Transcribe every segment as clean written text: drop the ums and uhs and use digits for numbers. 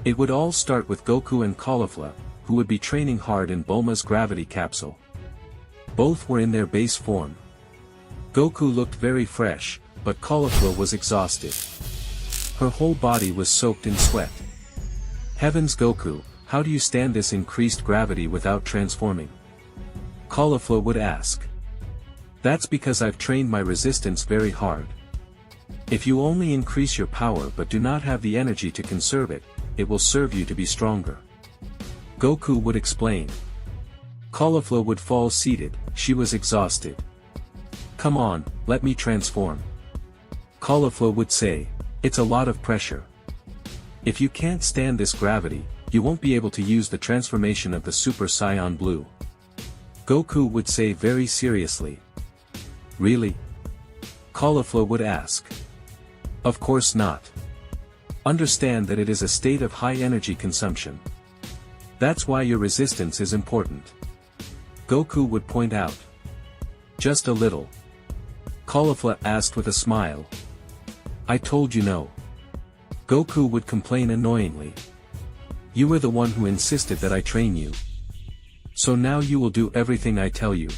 It would all start with Goku and Caulifla, who would be training hard in Bulma's gravity capsule. Both were in their base form. Goku looked very fresh, but Caulifla was exhausted. Her whole body was soaked in sweat. Heavens Goku, how do you stand this increased gravity without transforming? Caulifla would ask. That's because I've trained my resistance very hard. If you only increase your power but do not have the energy to conserve it, it will serve you to be stronger. Goku would explain. Caulifla would fall seated, she was exhausted. Come on, let me transform. Caulifla would say, it's a lot of pressure. If you can't stand this gravity, you won't be able to use the transformation of the Super Saiyan Blue. Goku would say very seriously. Really? Caulifla would ask. Of course not. Understand that it is a state of high energy consumption. That's why your resistance is important. Goku would point out. Just a little. Caulifla asked with a smile. I told you no. Goku would complain annoyingly. You were the one who insisted that I train you. So now you will do everything I tell you.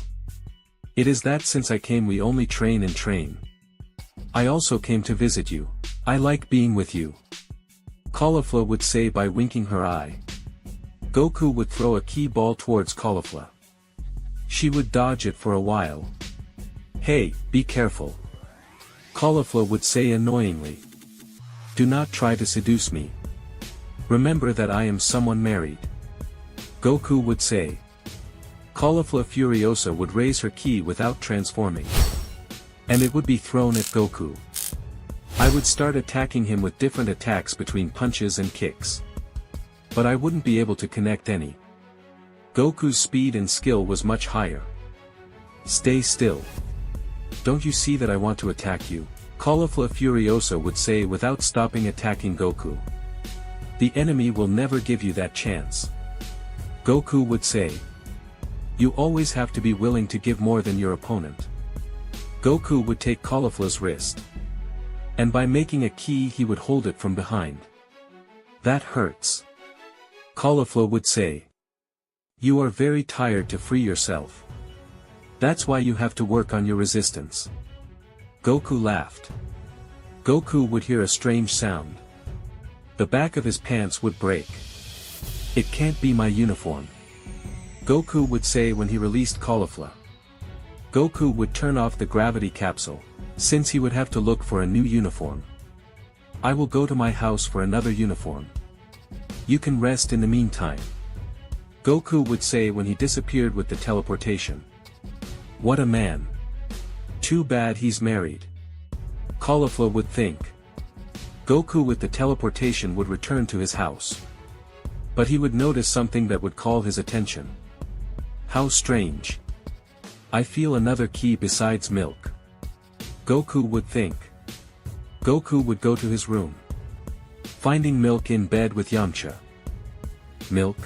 It is that since I came we only train and train. I also came to visit you. I like being with you. Caulifla would say by winking her eye. Goku would throw a key ball towards Caulifla. She would dodge it for a while. Hey, be careful. Caulifla would say annoyingly. Do not try to seduce me. Remember that I am someone married. Goku would say. Caulifla Furiosa would raise her ki without transforming. And it would be thrown at Goku. I would start attacking him with different attacks between punches and kicks. But I wouldn't be able to connect any. Goku's speed and skill was much higher. Stay still. Don't you see that I want to attack you? Caulifla Furiosa would say without stopping attacking Goku. The enemy will never give you that chance. Goku would say. You always have to be willing to give more than your opponent. Goku would take Caulifla's wrist. And by making a ki he would hold it from behind. That hurts. Caulifla would say. You are very tired to free yourself. That's why you have to work on your resistance. Goku laughed. Goku would hear a strange sound. The back of his pants would break. It can't be my uniform. Goku would say when he released Caulifla. Goku would turn off the gravity capsule, since he would have to look for a new uniform. I will go to my house for another uniform. You can rest in the meantime. Goku would say when he disappeared with the teleportation. What a man. Too bad he's married. Caulifla would think. Goku with the teleportation would return to his house. But he would notice something that would call his attention. How strange. I feel another ki besides milk. Goku would think. Goku would go to his room. Finding milk in bed with Yamcha. Milk?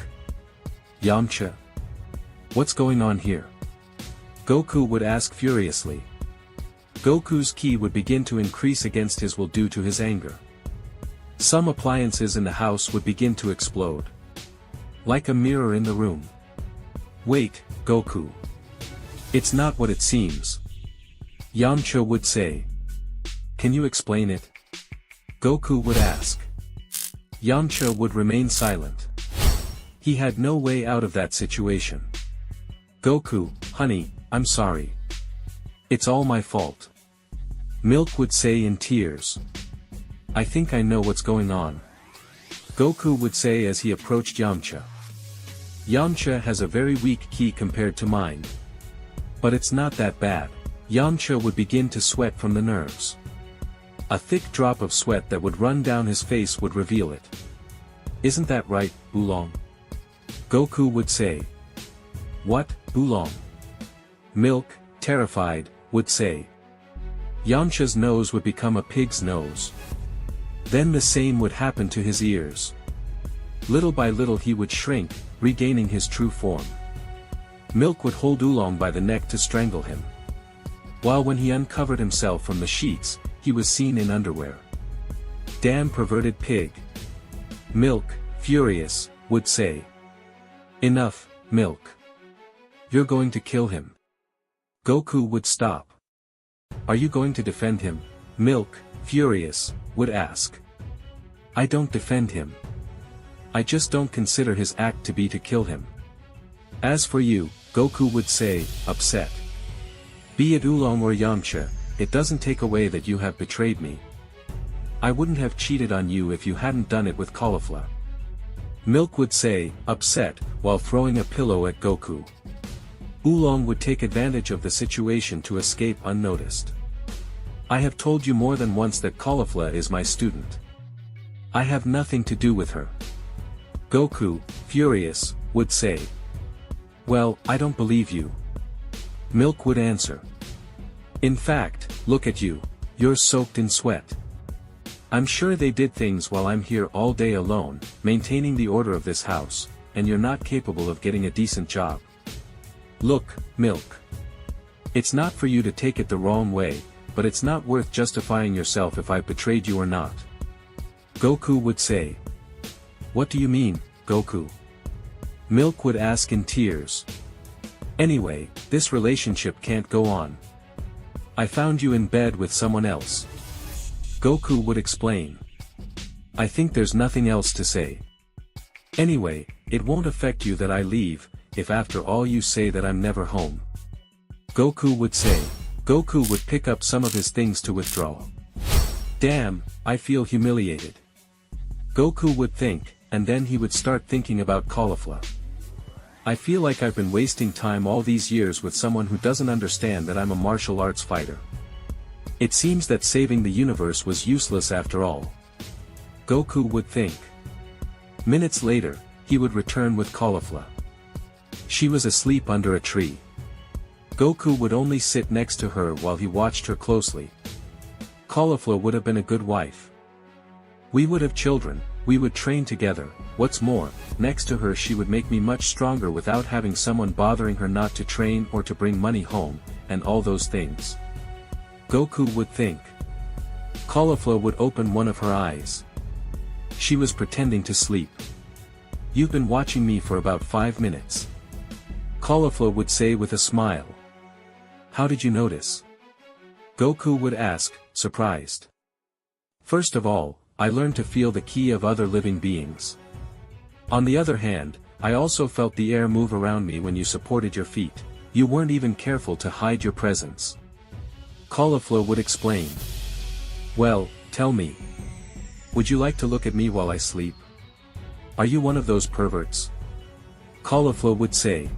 Yamcha? What's going on here? Goku would ask furiously. Goku's ki would begin to increase against his will due to his anger. Some appliances in the house would begin to explode. Like a mirror in the room. Wait, Goku. It's not what it seems. Yamcha would say. Can you explain it? Goku would ask. Yamcha would remain silent. He had no way out of that situation. Goku, honey, I'm sorry. It's all my fault. Milk would say in tears. I think I know what's going on. Goku would say as he approached Yamcha. Yamcha has a very weak ki compared to mine. But it's not that bad. Yamcha would begin to sweat from the nerves. A thick drop of sweat that would run down his face would reveal it. Isn't that right, Oolong? Goku would say. What, Oolong? Milk, terrified, would say. Yamcha's nose would become a pig's nose. Then the same would happen to his ears. Little by little he would shrink, regaining his true form. Milk would hold Oolong by the neck to strangle him. While when he uncovered himself from the sheets, he was seen in underwear. Damn perverted pig. Milk, furious, would say. Enough, Milk. You're going to kill him. Goku would stop. Are you going to defend him? Milk, furious, would ask. I don't defend him. I just don't consider his act to be to kill him. As for you, Goku would say, upset. Be it Oolong or Yamcha, it doesn't take away that you have betrayed me. I wouldn't have cheated on you if you hadn't done it with Caulifla. Milk would say, upset, while throwing a pillow at Goku. Oolong would take advantage of the situation to escape unnoticed. I have told you more than once that Caulifla is my student. I have nothing to do with her. Goku, furious, would say. Well, I don't believe you. Milk would answer. In fact, look at you, you're soaked in sweat. I'm sure they did things while I'm here all day alone, maintaining the order of this house, and you're not capable of getting a decent job. Look, Milk. It's not for you to take it the wrong way, but it's not worth justifying yourself if I've betrayed you or not. Goku would say. What do you mean, Goku? Milk would ask in tears. Anyway, this relationship can't go on. I found you in bed with someone else. Goku would explain. I think there's nothing else to say. Anyway, it won't affect you that I leave, if after all you say that I'm never home. Goku would say. Goku would pick up some of his things to withdraw. Damn, I feel humiliated. Goku would think, and then he would start thinking about Caulifla. I feel like I've been wasting time all these years with someone who doesn't understand that I'm a martial arts fighter. It seems that saving the universe was useless after all. Goku would think. Minutes later, he would return with Caulifla. She was asleep under a tree. Goku would only sit next to her while he watched her closely. Caulifla would have been a good wife. We would have children, we would train together, what's more, next to her she would make me much stronger without having someone bothering her not to train or to bring money home, and all those things. Goku would think. Caulifla would open one of her eyes. She was pretending to sleep. You've been watching me for about 5 minutes. Caulifla would say with a smile. How did you notice? Goku would ask, surprised. First of all, I learned to feel the ki of other living beings. On the other hand, I also felt the air move around me when you supported your feet. You weren't even careful to hide your presence. Caulifla would explain. Well, tell me. Would you like to look at me while I sleep? Are you one of those perverts? Caulifla would say.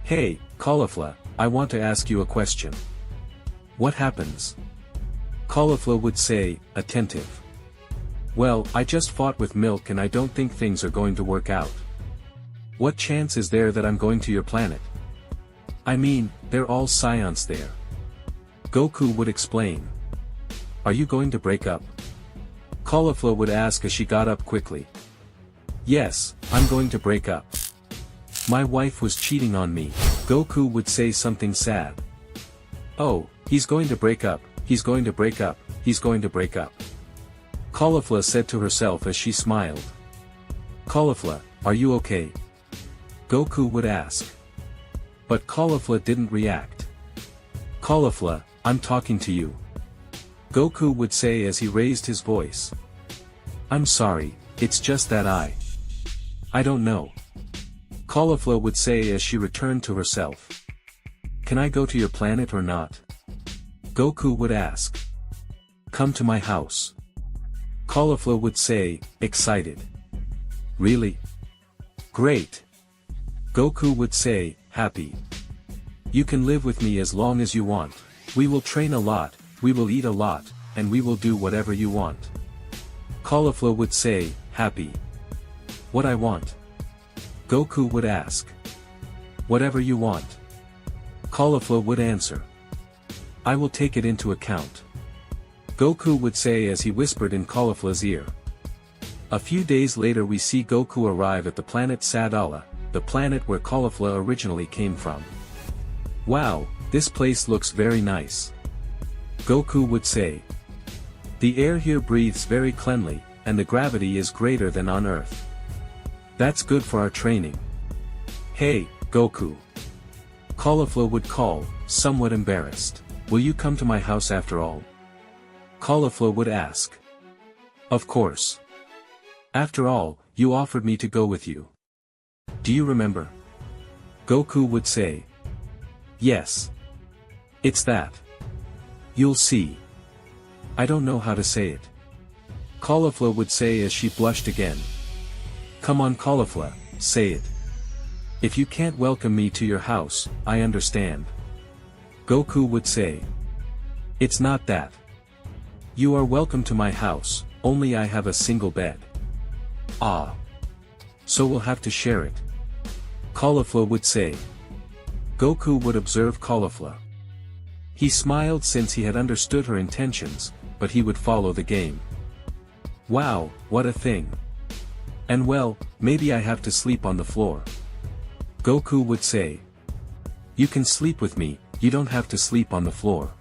Hey, Caulifla, I want to ask you a question. What happens? Caulifla would say, attentive. Well, I just fought with Milk and I don't think things are going to work out. What chance is there that I'm going to your planet? I mean, they're all Saiyans there. Goku would explain. Are you going to break up? Caulifla would ask as she got up quickly. Yes, I'm going to break up. My wife was cheating on me. Goku would say something sad. Oh, he's going to break up, he's going to break up, he's going to break up. Caulifla said to herself as she smiled. Caulifla, are you okay? Goku would ask. But Caulifla didn't react. Caulifla, I'm talking to you. Goku would say as he raised his voice. I'm sorry, it's just that I don't know. Caulifla would say as she returned to herself. Can I go to your planet or not? Goku would ask. Come to my house. Caulifla would say, excited. Really? Great. Goku would say, happy. You can live with me as long as you want. We will train a lot, we will eat a lot, and we will do whatever you want. Caulifla would say, happy. What I want? Goku would ask. Whatever you want. Caulifla would answer. I will take it into account. Goku would say as he whispered in Caulifla's ear. A few days later we see Goku arrive at the planet Sadala, the planet where Caulifla originally came from. Wow, this place looks very nice. Goku would say. The air here breathes very cleanly, and the gravity is greater than on Earth. That's good for our training. Hey, Goku. Caulifla would call, somewhat embarrassed. Will you come to my house after all? Caulifla would ask. Of course. After all, you offered me to go with you. Do you remember? Goku would say. Yes. It's that. You'll see. I don't know how to say it. Caulifla would say as she blushed again. Come on Caulifla, say it. If you can't welcome me to your house, I understand. Goku would say. It's not that. You are welcome to my house, only I have a single bed. Ah. So we'll have to share it. Caulifla would say. Goku would observe Caulifla. He smiled since he had understood her intentions, but he would follow the game. Wow, what a thing. And well, maybe I have to sleep on the floor. Goku would say. You can sleep with me, you don't have to sleep on the floor.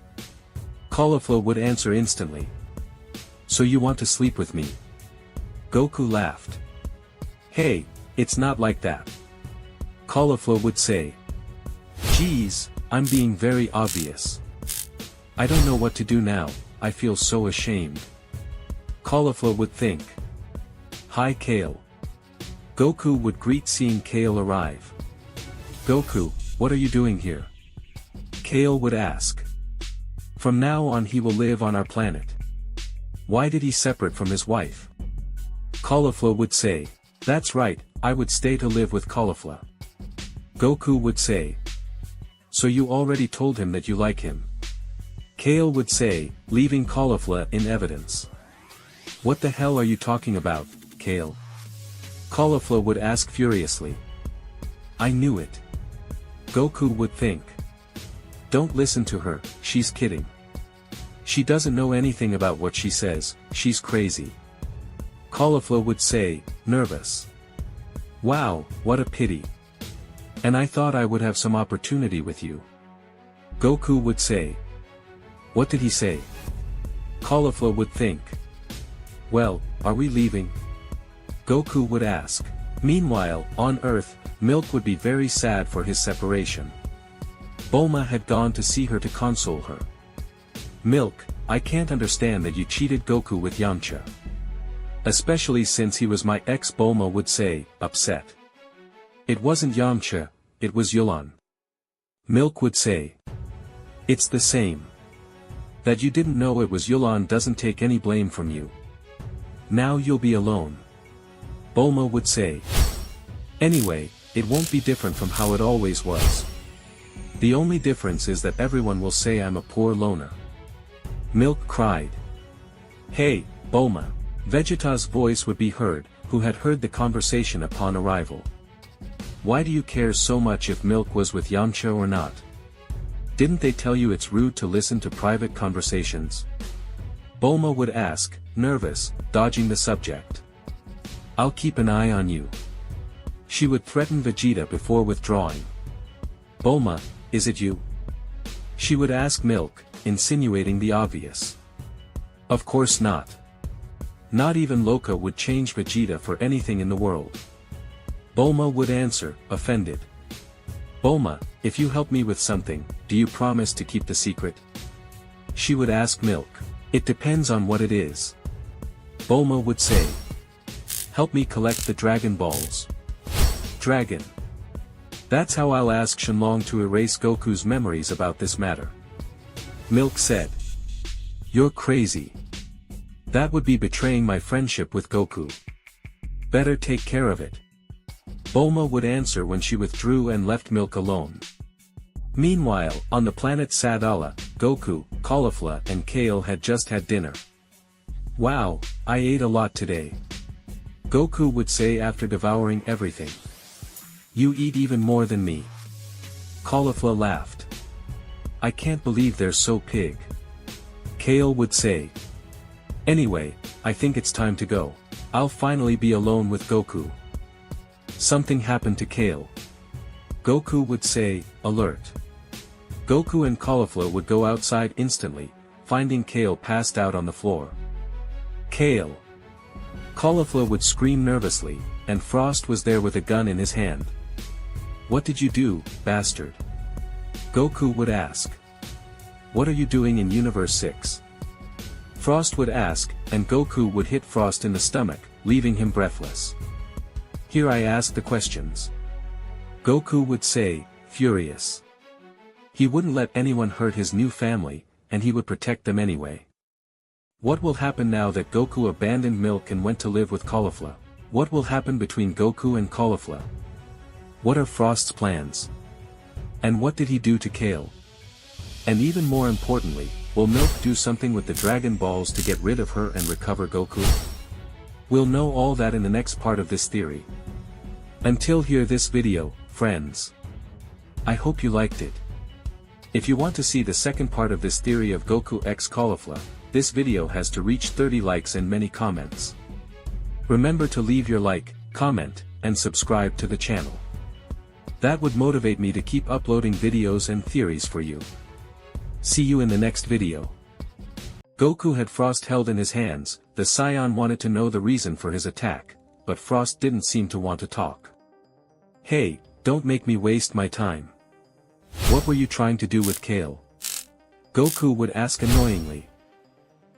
Caulifla would answer instantly. So you want to sleep with me? Goku laughed. Hey, it's not like that. Caulifla would say. Geez, I'm being very obvious. I don't know what to do now, I feel so ashamed. Caulifla would think. Hi Kale. Goku would greet seeing Kale arrive. Goku, what are you doing here? Kale would ask. From now on he will live on our planet. Why did he separate from his wife? Caulifla would say. That's right, I would stay to live with Caulifla. Goku would say. So you already told him that you like him? Kale would say, leaving Caulifla in evidence. What the hell are you talking about, Kale? Caulifla would ask furiously. I knew it. Goku would think. Don't listen to her, she's kidding. She doesn't know anything about what she says, she's crazy. Caulifla would say, nervous. Wow, what a pity. And I thought I would have some opportunity with you. Goku would say. What did he say? Caulifla would think. Well, are we leaving? Goku would ask. Meanwhile, on Earth, Milk would be very sad for his separation. Bulma had gone to see her to console her. Milk, I can't understand that you cheated Goku with Yamcha. Especially since he was my ex, Bulma would say, upset. It wasn't Yamcha, it was Yulan. Milk would say. It's the same. That you didn't know it was Yulan doesn't take any blame from you. Now you'll be alone. Bulma would say. Anyway, it won't be different from how it always was. The only difference is that everyone will say I'm a poor loner. Milk cried. Hey, Bulma. Vegeta's voice would be heard, who had heard the conversation upon arrival. Why do you care so much if Milk was with Yamcha or not? Didn't they tell you it's rude to listen to private conversations? Bulma would ask, nervous, dodging the subject. I'll keep an eye on you. She would threaten Vegeta before withdrawing. Bulma, is it you? She would ask Milk, insinuating the obvious. Of course not. Not even Loka would change Vegeta for anything in the world. Bulma would answer, offended. Bulma, if you help me with something, do you promise to keep the secret? She would ask Milk. It depends on what it is. Bulma would say. Help me collect the Dragon Balls. Dragon. That's how I'll ask Shenlong to erase Goku's memories about this matter. Milk said. You're crazy. That would be betraying my friendship with Goku. Better take care of it. Bulma would answer when she withdrew and left Milk alone. Meanwhile, on the planet Sadala, Goku, Caulifla and Kale had just had dinner. Wow, I ate a lot today. Goku would say after devouring everything. You eat even more than me. Caulifla laughed. I can't believe they're so pig. Kale would say. Anyway, I think it's time to go. I'll finally be alone with Goku. Something happened to Kale. Goku would say, alert. Goku and Caulifla would go outside instantly, finding Kale passed out on the floor. Kale. Caulifla would scream nervously, and Frost was there with a gun in his hand. "What did you do, bastard?" Goku would ask. "What are you doing in Universe 6? Frost would ask, and Goku would hit Frost in the stomach, leaving him breathless. "Here I ask the questions." Goku would say, furious. He wouldn't let anyone hurt his new family, and he would protect them anyway. What will happen now that Goku abandoned Milk and went to live with Caulifla? What will happen between Goku and Caulifla? What are Frost's plans? And what did he do to Kale? And even more importantly, will Milk do something with the Dragon Balls to get rid of her and recover Goku? We'll know all that in the next part of this theory. Until here this video, friends. I hope you liked it. If you want to see the second part of this theory of Goku x Caulifla, this video has to reach 30 likes and many comments. Remember to leave your like, comment, and subscribe to the channel. That would motivate me to keep uploading videos and theories for you. See you in the next video. Goku had Frost held in his hands. The Saiyan wanted to know the reason for his attack, but Frost didn't seem to want to talk. "Hey, don't make me waste my time. What were you trying to do with Kale?" Goku would ask annoyingly.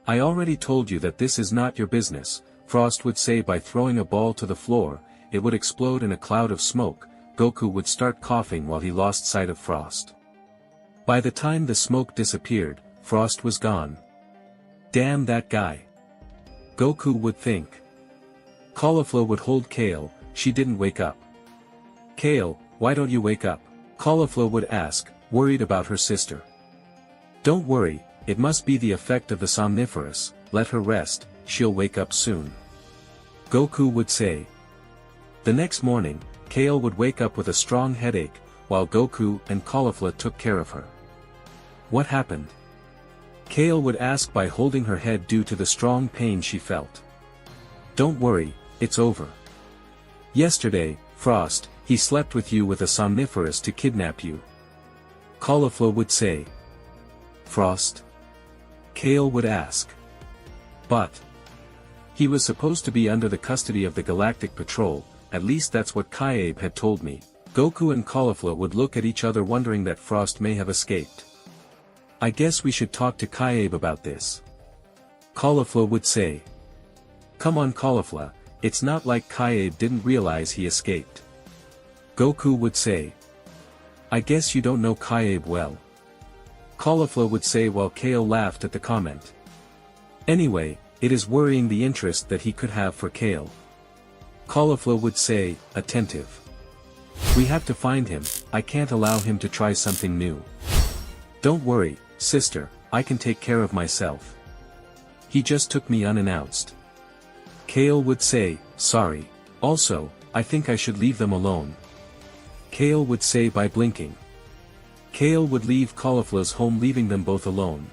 "I already told you that this is not your business," Frost would say. By throwing a ball to the floor, it would explode in a cloud of smoke. Goku would start coughing while he lost sight of Frost. By the time the smoke disappeared, Frost was gone. "Damn that guy," Goku would think. Caulifla would hold Kale. She didn't wake up. "Kale, why don't you wake up?" Caulifla would ask, worried about her sister. "Don't worry, it must be the effect of the somniferous, let her rest, she'll wake up soon," Goku would say. The next morning, Kale would wake up with a strong headache, while Goku and Caulifla took care of her. "What happened?" Kale would ask by holding her head due to the strong pain she felt. "Don't worry, it's over. Yesterday, Frost, he slept with you with a somniferous to kidnap you," Caulifla would say. "Frost?" Kale would ask. "But he was supposed to be under the custody of the Galactic Patrol, at least that's what Kaiabe had told me." Goku and Caulifla would look at each other wondering that Frost may have escaped. "I guess we should talk to Kaiabe about this," Caulifla would say. "Come on Caulifla, it's not like Kaiabe didn't realize he escaped," Goku would say. "I guess you don't know Kaiabe well," Caulifla would say while Kale laughed at the comment. "Anyway, it is worrying the interest that he could have for Kale," Caulifla would say, attentive. "We have to find him, I can't allow him to try something new." "Don't worry, sister, I can take care of myself. He just took me unannounced," Kale would say. "Sorry. Also, I think I should leave them alone," Kale would say by blinking. Kale would leave Caulifla's home, leaving them both alone.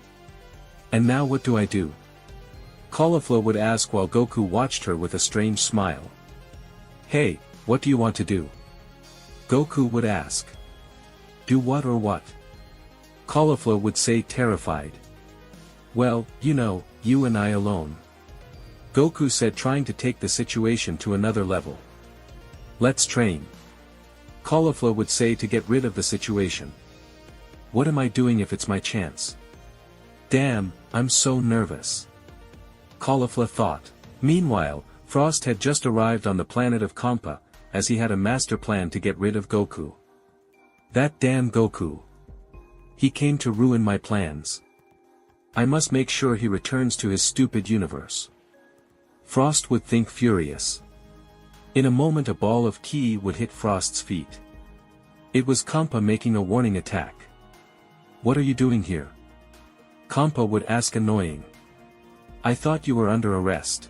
"And now what do I do?" Caulifla would ask while Goku watched her with a strange smile. "Hey, what do you want to do?" Goku would ask. "Do what or what?" Caulifla would say, terrified. "Well, you know, you and I alone," Goku said, trying to take the situation to another level. "Let's train," Caulifla would say to get rid of the situation. "What am I doing if it's my chance? Damn, I'm so nervous," Caulifla thought. Meanwhile, Frost had just arrived on the planet of Kampa, as he had a master plan to get rid of Goku. "That damn Goku. He came to ruin my plans. I must make sure he returns to his stupid universe," Frost would think, furious. In a moment a ball of ki would hit Frost's feet. It was Kampa making a warning attack. "What are you doing here?" Kampa would ask, annoying. "I thought you were under arrest.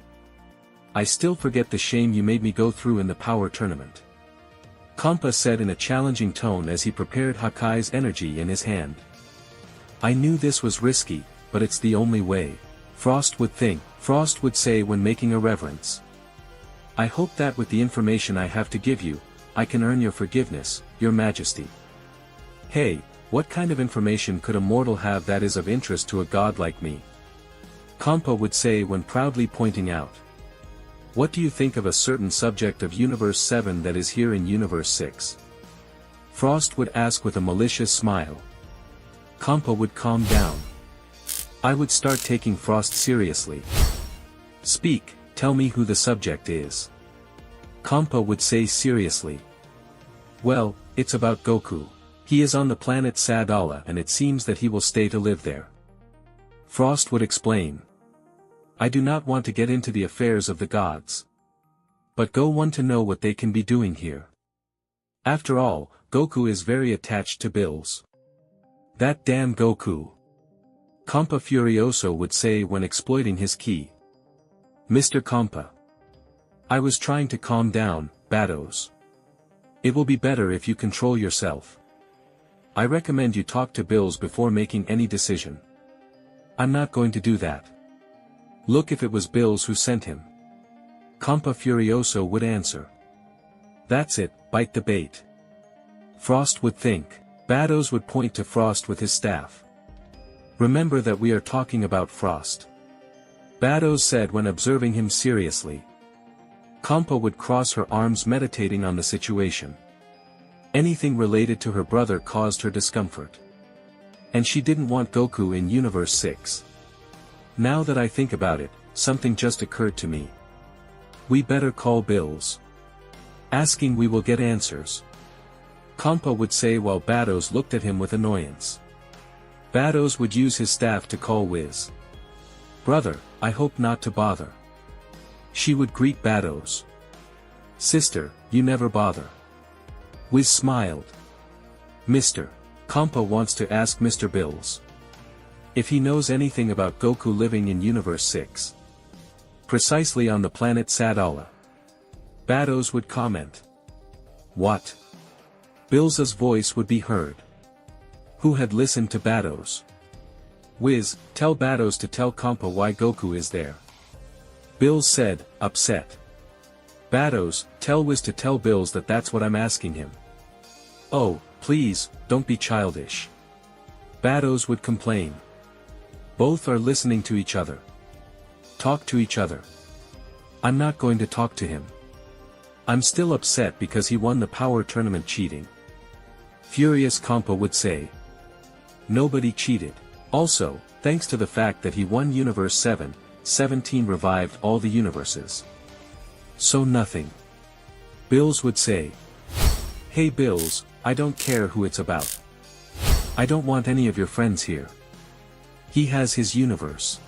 I still forget the shame you made me go through in the power tournament," Kampa said in a challenging tone as he prepared Hakai's energy in his hand. "I knew this was risky, but it's the only way," Frost would think. Frost would say when making a reverence. "I hope that with the information I have to give you, I can earn your forgiveness, your majesty." "Hey, what kind of information could a mortal have that is of interest to a god like me?" Kampa would say when proudly pointing out. What do you think of a certain subject of Universe 7 that is here in Universe 6? Frost would ask with a malicious smile. Compa would calm down. I would start taking Frost seriously. Speak, tell me who the subject is. Compa would say seriously. Well, it's about Goku. He is on the planet Sadala and it seems that he will stay to live there. Frost would explain. I do not want to get into the affairs of the gods. But Go want to know what they can be doing here. After all, Goku is very attached to Bills. That damn Goku. Compa Furioso would say when exploiting his ki. Mr. Compa. I was trying to calm down, Bados. It will be better if you control yourself. I recommend you talk to Bills before making any decision. I'm not going to do that. Look, if it was Bills who sent him. Compa Furioso would answer. That's it, bite the bait. Frost would think. Bados would point to Frost with his staff. Remember that we are talking about Frost. Bados said when observing him seriously. Compa would cross her arms meditating on the situation. Anything related to her brother caused her discomfort. And she didn't want Goku in Universe 6. Now that I think about it, something just occurred to me. We better call Bills. Asking we will get answers. Compa would say while Bados looked at him with annoyance. Bados would use his staff to call Whis. Brother, I hope not to bother. She would greet Bados. Sister, you never bother. Whis smiled. Mr. Compa wants to ask Mr. Bills. If he knows anything about Goku living in Universe 6. Precisely on the planet Sadala. Bados would comment. What? Bills's voice would be heard. Who had listened to Bados? Whis, tell Bados to tell Compa why Goku is there. Bills said, upset. Bados, tell Whis to tell Bills that that's what I'm asking him. Oh, please, don't be childish. Bados would complain. Both are listening to each other. Talk to each other. I'm not going to talk to him. I'm still upset because he won the power tournament cheating. Furious Compa would say. Nobody cheated. Also, thanks to the fact that he won Universe 7, 17 revived all the universes. So nothing. Bills would say. Hey Bills, I don't care who it's about. I don't want any of your friends here. He has his universe.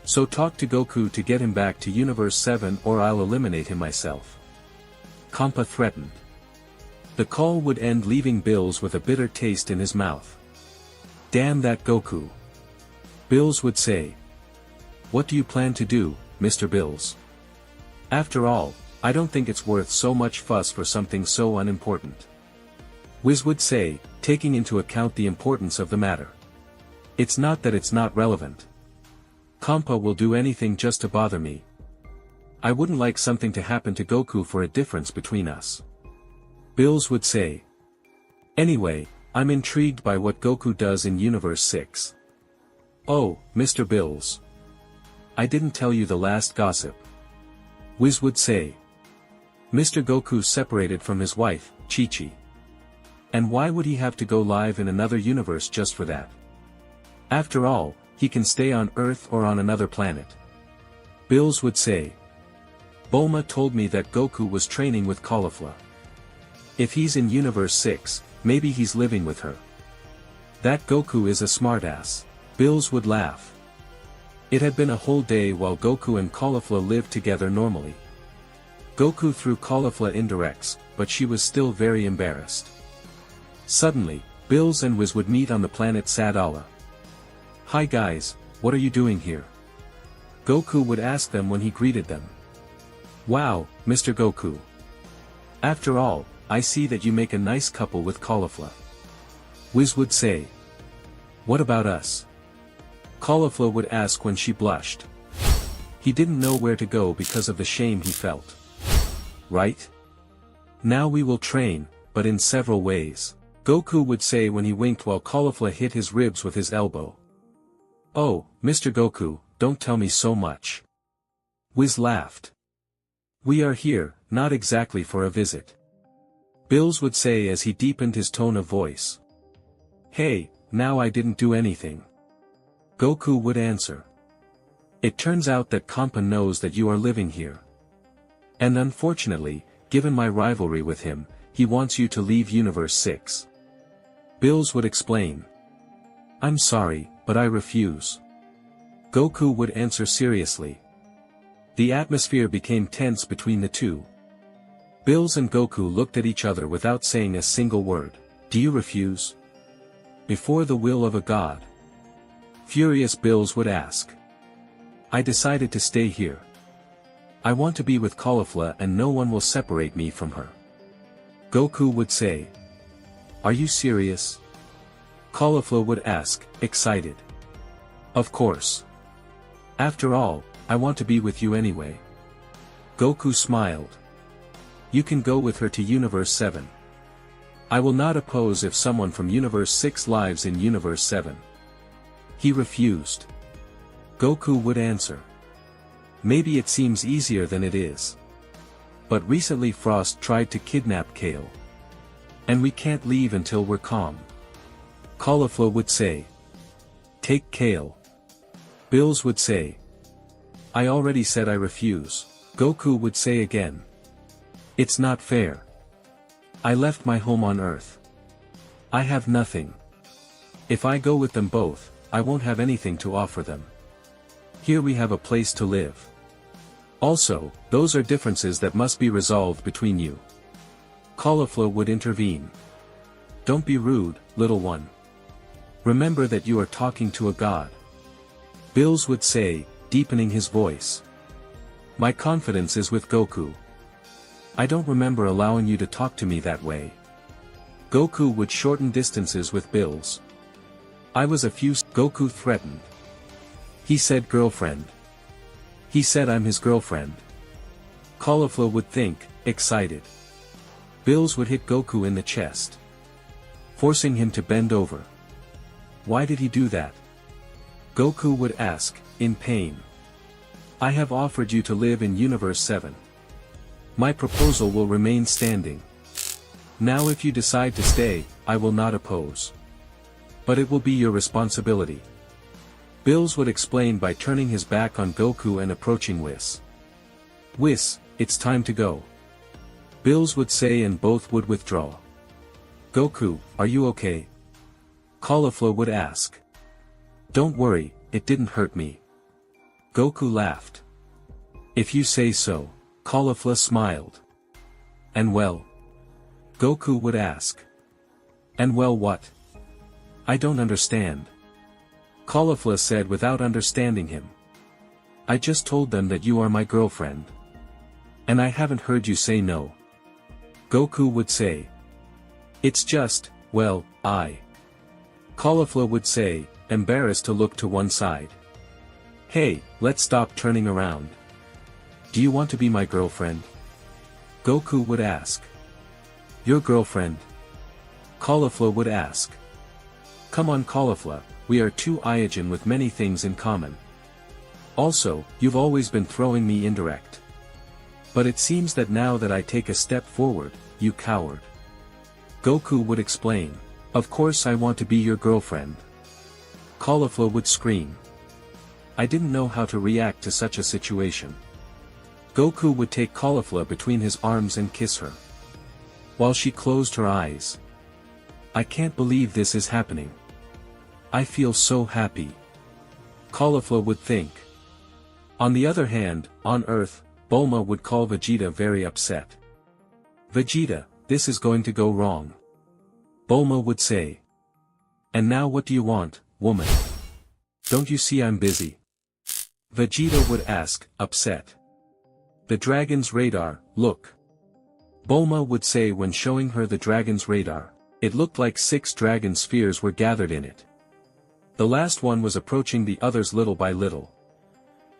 So talk to Goku to get him back to Universe 7 or I'll eliminate him myself. Compa threatened. The call would end leaving Bills with a bitter taste in his mouth. Damn that Goku. Bills would say. What do you plan to do, Mr. Bills? After all, I don't think it's worth so much fuss for something so unimportant. Whis would say, taking into account the importance of the matter. It's not that it's not relevant. Compa will do anything just to bother me. I wouldn't like something to happen to Goku for a difference between us. Bills would say. Anyway, I'm intrigued by what Goku does in Universe 6. Oh, Mr. Bills. I didn't tell you the last gossip. Whis would say. Mr. Goku separated from his wife, Chi-Chi. And why would he have to go live in another universe just for that? After all, he can stay on Earth or on another planet. Bills would say. Bulma told me that Goku was training with Caulifla. If he's in Universe 6, maybe he's living with her. That Goku is a smartass. Bills would laugh. It had been a whole day while Goku and Caulifla lived together normally. Goku threw Caulifla indirects, but she was still very embarrassed. Suddenly, Bills and Whis would meet on the planet Sadala. Hi guys, what are you doing here? Goku would ask them when he greeted them. Wow, Mr. Goku. After all, I see that you make a nice couple with Caulifla. Whis would say. What about us? Caulifla would ask when she blushed. He didn't know where to go because of the shame he felt. Right? Now we will train, but in several ways. Goku would say when he winked while Caulifla hit his ribs with his elbow. Oh, Mr. Goku, don't tell me so much. Whis laughed. We are here, not exactly for a visit. Bills would say as he deepened his tone of voice. Hey, now I didn't do anything. Goku would answer. It turns out that Kampa knows that you are living here. And unfortunately, given my rivalry with him, he wants you to leave Universe 6. Bills would explain. I'm sorry, but I refuse. Goku would answer seriously. The atmosphere became tense between the two. Bills and Goku looked at each other without saying a single word. Do you refuse? Before the will of a god? Furious Bills would ask. I decided to stay here. I want to be with Caulifla and no one will separate me from her. Goku would say. Are you serious? Caulifla would ask, excited. Of course. After all, I want to be with you anyway. Goku smiled. You can go with her to Universe 7. I will not oppose if someone from Universe 6 lives in Universe 7. He refused. Goku would answer. Maybe it seems easier than it is. But recently Frost tried to kidnap Kale. And we can't leave until we're calm. Caulifla would say. Take Kale. Bills would say. I already said I refuse. Goku would say again. It's not fair. I left my home on Earth. I have nothing. If I go with them both, I won't have anything to offer them. Here we have a place to live. Also, those are differences that must be resolved between you. Caulifla would intervene. Don't be rude, little one. Remember that you are talking to a god. Bills would say, deepening his voice. My confidence is with Goku. I don't remember allowing you to talk to me that way. Goku would shorten distances with Bills. I was a few. Goku threatened. He said girlfriend. He said I'm his girlfriend. Caulifla would think, excited. Bills would hit Goku in the chest, forcing him to bend over. Why did he do that? Goku would ask, in pain. I have offered you to live in Universe 7. My proposal will remain standing. Now if you decide to stay, I will not oppose. But it will be your responsibility. Bills would explain by turning his back on Goku and approaching Whis. Whis, it's time to go. Bills would say and both would withdraw. Goku, are you okay? Caulifla would ask. Don't worry, it didn't hurt me. Goku laughed. If you say so. Caulifla smiled. And well? Goku would ask. And well what? I don't understand. Caulifla said without understanding him. I just told them that you are my girlfriend. And I haven't heard you say no. Goku would say. It's just, well, Caulifla would say, embarrassed to look to one side. Hey, let's stop turning around. Do you want to be my girlfriend? Goku would ask. Your girlfriend? Caulifla would ask. Come on Caulifla, we are two Saiyajin with many things in common. Also, you've always been throwing me indirect. But it seems that now that I take a step forward, you coward. Goku would explain. Of course I want to be your girlfriend. Caulifla would scream. I didn't know how to react to such a situation. Goku would take Caulifla between his arms and kiss her. While she closed her eyes. I can't believe this is happening. I feel so happy. Caulifla would think. On the other hand, on Earth, Bulma would call Vegeta very upset. Vegeta, this is going to go wrong. Bulma would say. And now what do you want, woman? Don't you see I'm busy? Vegeta would ask, upset. The dragon's radar, look. Bulma would say when showing her the dragon's radar. It looked like 6 dragon spheres were gathered in it. The last one was approaching the others little by little.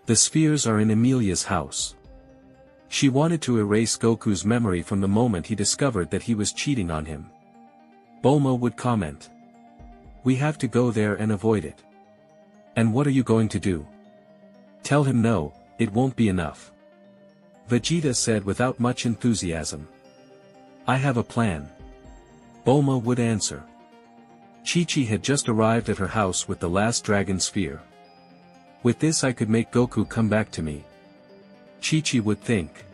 The spheres are in Emilia's house. She wanted to erase Goku's memory from the moment he discovered that he was cheating on him. Bulma would comment. We have to go there and avoid it. And what are you going to do? Tell him no, it won't be enough. Vegeta said without much enthusiasm. I have a plan. Bulma would answer. Chi-Chi had just arrived at her house with the last dragon sphere. With this I could make Goku come back to me. Chi-Chi would think.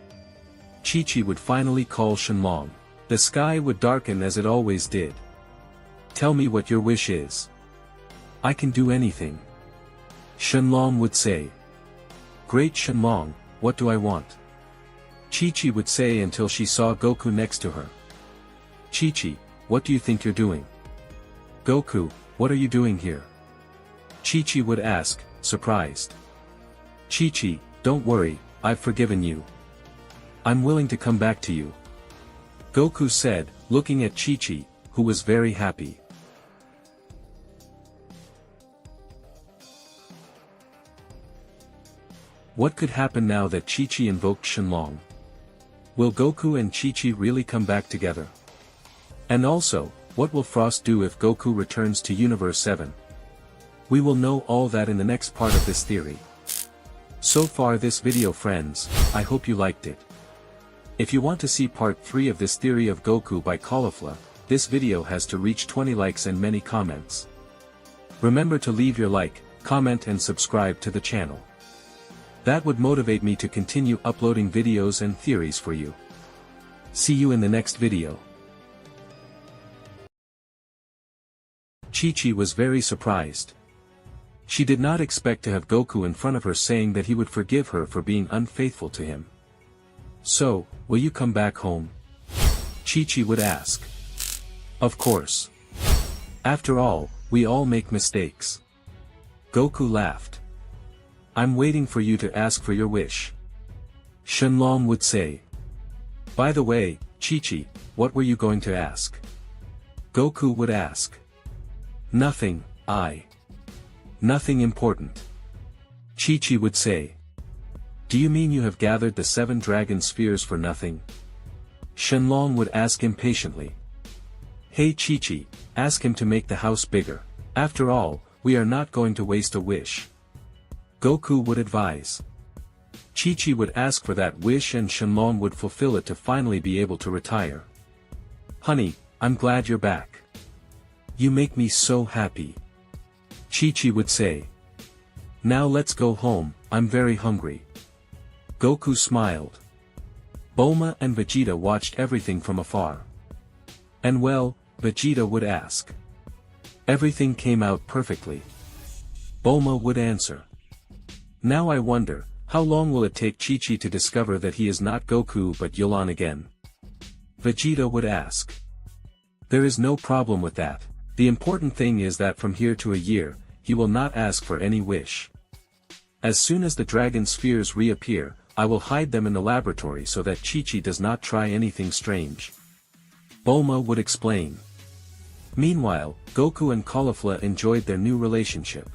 Chi-Chi would finally call Shenlong. The sky would darken as it always did. Tell me what your wish is. I can do anything. Shenlong would say. Great Shenlong, what do I want? Chi-Chi would say until she saw Goku next to her. Chi-Chi, what do you think you're doing? Goku, what are you doing here? Chi-Chi would ask, surprised. Chi-Chi, don't worry, I've forgiven you. I'm willing to come back to you. Goku said, looking at Chi-Chi, who was very happy. What could happen now that Chi-Chi invoked Shenlong? Will Goku and Chi-Chi really come back together? And also, what will Frost do if Goku returns to Universe 7? We will know all that in the next part of this theory. So far this video friends, I hope you liked it. If you want to see part 3 of this theory of Goku by Caulifla, this video has to reach 20 likes and many comments. Remember to leave your like, comment and subscribe to the channel. That would motivate me to continue uploading videos and theories for you. See you in the next video. Chi-Chi was very surprised. She did not expect to have Goku in front of her saying that he would forgive her for being unfaithful to him. So, will you come back home? Chi-Chi would ask. Of course. After all, we all make mistakes. Goku laughed. I'm waiting for you to ask for your wish. Shenlong would say. By the way, Chi-Chi, what were you going to ask? Goku would ask. Nothing, Nothing important. Chi-Chi would say. Do you mean you have gathered the 7 dragon spheres for nothing? Shenlong would ask impatiently. Hey Chi-Chi, ask him to make the house bigger. After all, we are not going to waste a wish. Goku would advise. Chi-Chi would ask for that wish and Shenlong would fulfill it to finally be able to retire. Honey, I'm glad you're back. You make me so happy. Chi-Chi would say. Now let's go home, I'm very hungry. Goku smiled. Bulma and Vegeta watched everything from afar. And well, Vegeta would ask. Everything came out perfectly. Bulma would answer. Now I wonder, how long will it take Chi-Chi to discover that he is not Goku but Yulan again? Vegeta would ask. There is no problem with that. The important thing is that from here to a year, he will not ask for any wish. As soon as the dragon spheres reappear, I will hide them in the laboratory so that Chi-Chi does not try anything strange. Bulma would explain. Meanwhile, Goku and Caulifla enjoyed their new relationship.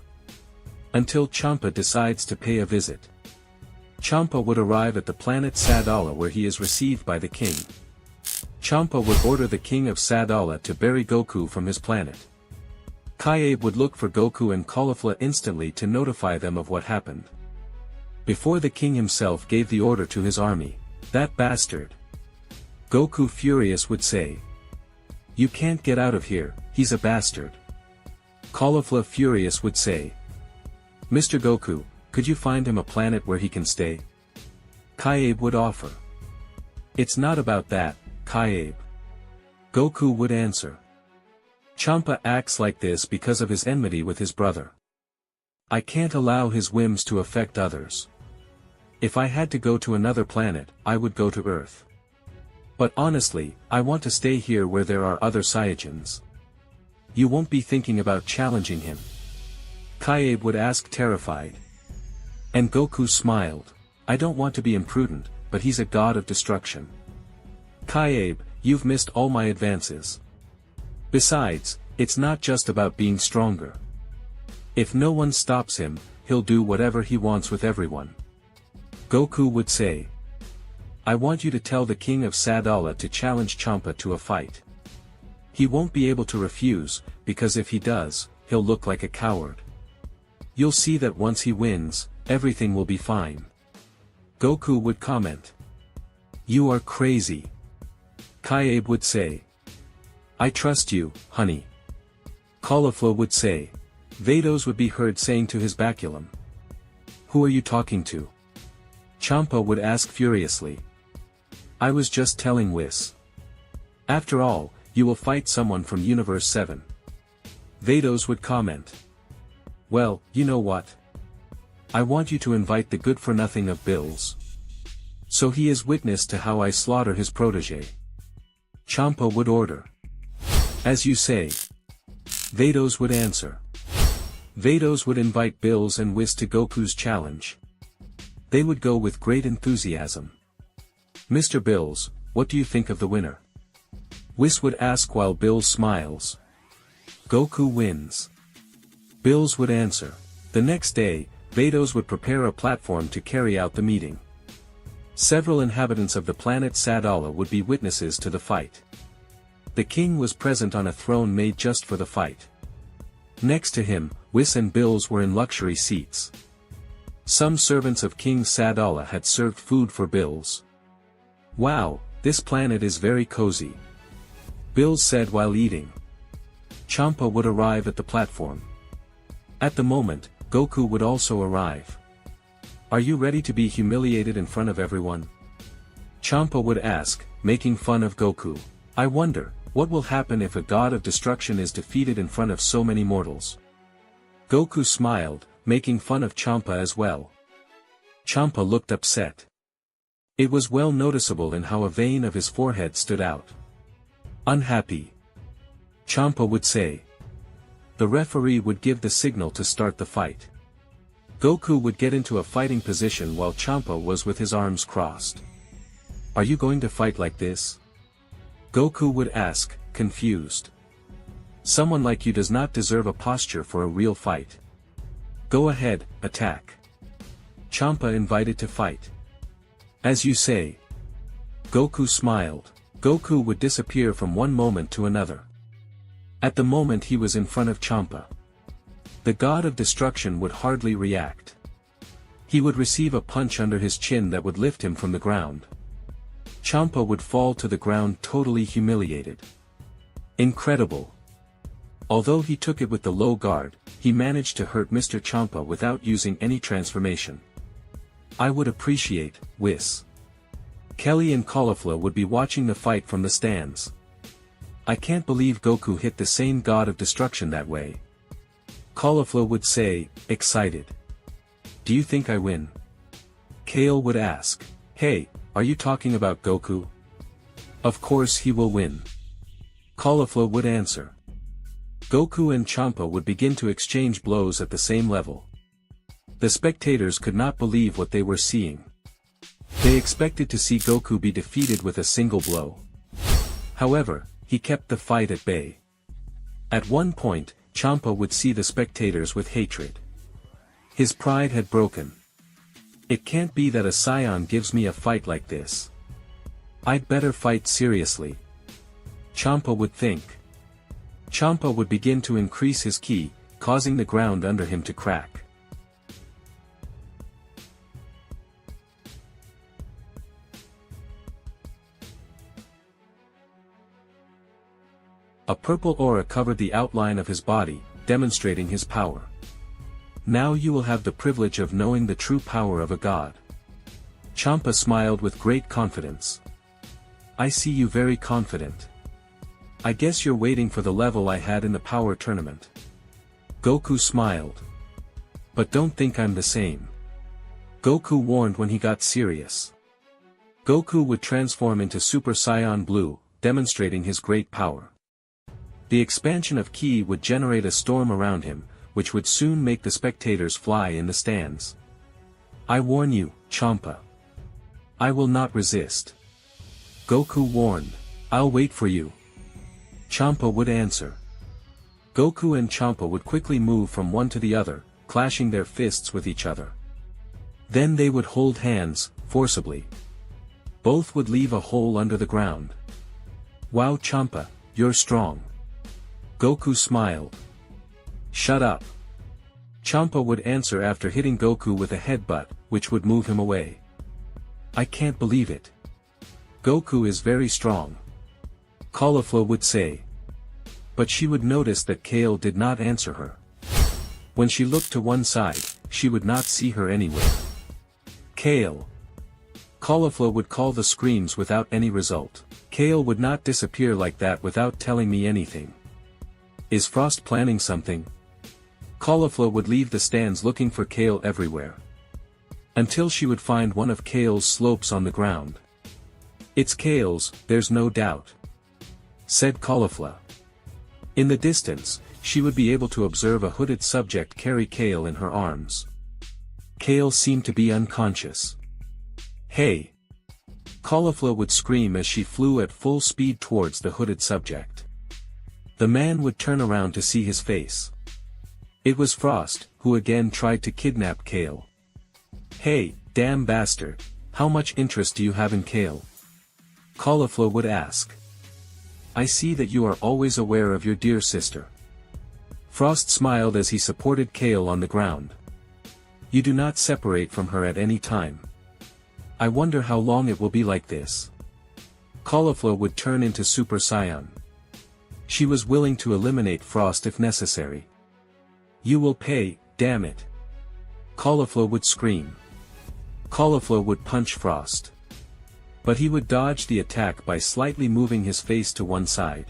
Until Champa decides to pay a visit. Champa would arrive at the planet Sadala where he is received by the king. Champa would order the king of Sadala to bury Goku from his planet. Kaiabe would look for Goku and Caulifla instantly to notify them of what happened. Before the king himself gave the order to his army, that bastard. Goku furious would say. You can't get out of here, he's a bastard. Caulifla furious would say. Mr. Goku, could you find him a planet where he can stay? Kaiabe would offer. It's not about that, Kaiabe. Goku would answer. Champa acts like this because of his enmity with his brother. I can't allow his whims to affect others. If I had to go to another planet, I would go to Earth. But honestly, I want to stay here where there are other Saiyajins. You won't be thinking about challenging him? Kaiabe would ask terrified. And Goku smiled. I don't want to be imprudent, but he's a god of destruction. Kaiabe, you've missed all my advances. Besides, it's not just about being stronger. If no one stops him, he'll do whatever he wants with everyone. Goku would say. I want you to tell the king of Sadala to challenge Champa to a fight. He won't be able to refuse, because if he does, he'll look like a coward. You'll see that once he wins, everything will be fine. Goku would comment. You are crazy. Kyabe would say. I trust you, honey. Caulifla would say. Vados would be heard saying to his baculum. Who are you talking to? Champa would ask furiously. I was just telling Whis. After all, you will fight someone from Universe 7. Vados would comment. Well, you know what? I want you to invite the good-for-nothing of Bills. So he is witness to how I slaughter his protege. Champa would order. As you say. Vados would answer. Vados would invite Bills and Whis to Goku's challenge. They would go with great enthusiasm. Mr. Bills, what do you think of the winner? Whis would ask while Bills smiles. Goku wins. Bills would answer. The next day, Vados would prepare a platform to carry out the meeting. Several inhabitants of the planet Sadala would be witnesses to the fight. The king was present on a throne made just for the fight. Next to him, Whis and Bills were in luxury seats. Some servants of King Sadala had served food for Bills. Wow, this planet is very cozy. Bills said while eating. Champa would arrive at the platform. At the moment, Goku would also arrive. Are you ready to be humiliated in front of everyone? Champa would ask, making fun of Goku. I wonder, what will happen if a god of destruction is defeated in front of so many mortals? Goku smiled, making fun of Champa as well. Champa looked upset. It was well noticeable in how a vein of his forehead stood out. Unhappy. Champa would say. The referee would give the signal to start the fight. Goku would get into a fighting position while Champa was with his arms crossed. Are you going to fight like this? Goku would ask, confused. Someone like you does not deserve a posture for a real fight. Go ahead, attack. Champa invited to fight. As you say. Goku smiled. Goku would disappear from one moment to another. At the moment he was in front of Champa. The god of destruction would hardly react. He would receive a punch under his chin that would lift him from the ground. Champa would fall to the ground totally humiliated. Incredible. Although he took it with the low guard, he managed to hurt Mr. Champa without using any transformation. I would appreciate, Whis. Kelly and Caulifla would be watching the fight from the stands. I can't believe Goku hit the same god of destruction that way. Caulifla would say, excited. Do you think I win? Kale would ask, hey, are you talking about Goku? Of course he will win. Caulifla would answer. Goku and Champa would begin to exchange blows at the same level. The spectators could not believe what they were seeing. They expected to see Goku be defeated with a single blow. However, he kept the fight at bay. At one point, Champa would see the spectators with hatred. His pride had broken. It can't be that a Saiyan gives me a fight like this. I'd better fight seriously. Champa would think. Champa would begin to increase his ki, causing the ground under him to crack. A purple aura covered the outline of his body, demonstrating his power. Now you will have the privilege of knowing the true power of a god. Champa smiled with great confidence. I see you very confident. I guess you're waiting for the level I had in the power tournament. Goku smiled. But don't think I'm the same. Goku warned when he got serious. Goku would transform into Super Saiyan Blue, demonstrating his great power. The expansion of ki would generate a storm around him, which would soon make the spectators fly in the stands. I warn you, Champa. I will not resist. Goku warned. I'll wait for you. Champa would answer. Goku and Champa would quickly move from one to the other, clashing their fists with each other. Then they would hold hands, forcibly. Both would leave a hole under the ground. Wow, Champa, you're strong. Goku smiled. Shut up. Champa would answer after hitting Goku with a headbutt, which would move him away. I can't believe it. Goku is very strong, Caulifla would say. But she would notice that Kale did not answer her. When she looked to one side, she would not see her anywhere. Kale. Caulifla would call the screams without any result. Kale would not disappear like that without telling me anything. Is Frost planning something? Caulifla would leave the stands looking for Kale everywhere. Until she would find one of Kale's slopes on the ground. It's Kale's, there's no doubt, said Caulifla. In the distance, she would be able to observe a hooded subject carry Kale in her arms. Kale seemed to be unconscious. Hey! Caulifla would scream as she flew at full speed towards the hooded subject. The man would turn around to see his face. It was Frost, who again tried to kidnap Kale. Hey, damn bastard, how much interest do you have in Kale? Caulifla would ask. I see that you are always aware of your dear sister. Frost smiled as he supported Kale on the ground. You do not separate from her at any time. I wonder how long it will be like this. Caulifla would turn into Super Saiyan. She was willing to eliminate Frost if necessary. You will pay, damn it. Caulifla would scream. Caulifla would punch Frost. But he would dodge the attack by slightly moving his face to one side.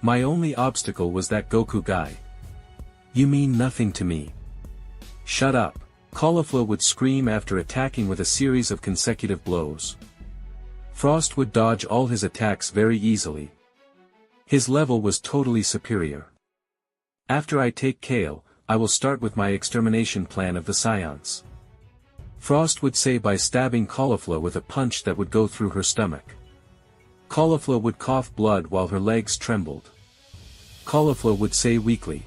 My only obstacle was that Goku guy. You mean nothing to me. Shut up. Caulifla would scream after attacking with a series of consecutive blows. Frost would dodge all his attacks very easily. His level was totally superior. After I take Kale, I will start with my extermination plan of the Saiyans. Frost would say by stabbing Caulifla with a punch that would go through her stomach. Caulifla would cough blood while her legs trembled. Caulifla would say weakly.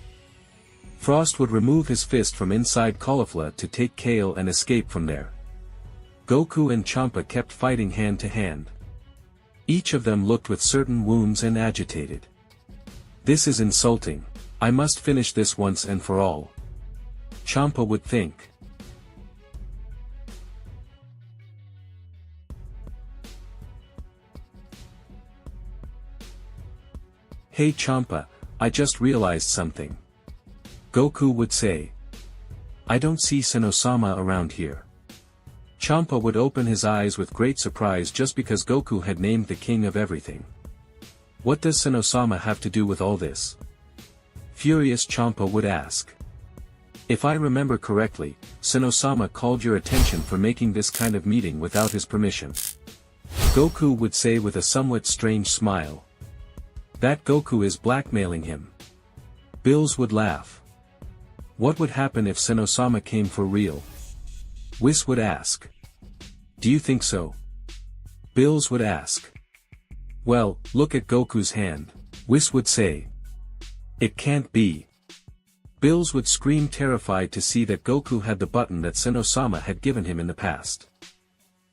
Frost would remove his fist from inside Caulifla to take Kale and escape from there. Goku and Champa kept fighting hand to hand. Each of them looked with certain wounds and agitated. This is insulting. I must finish this once and for all. Champa would think. Hey Champa, I just realized something. Goku would say. I don't see Seno-sama around here. Champa would open his eyes with great surprise just because Goku had named the king of everything. What does Seno-sama have to do with all this? Furious Champa would ask. If I remember correctly, Seno-sama called your attention for making this kind of meeting without his permission. Goku would say with a somewhat strange smile. That Goku is blackmailing him. Bills would laugh. What would happen if Seno-sama came for real? Whis would ask. Do you think so? Bills would ask. Well, look at Goku's hand. Whis would say. It can't be. Bills would scream terrified to see that Goku had the button that Seno-sama had given him in the past.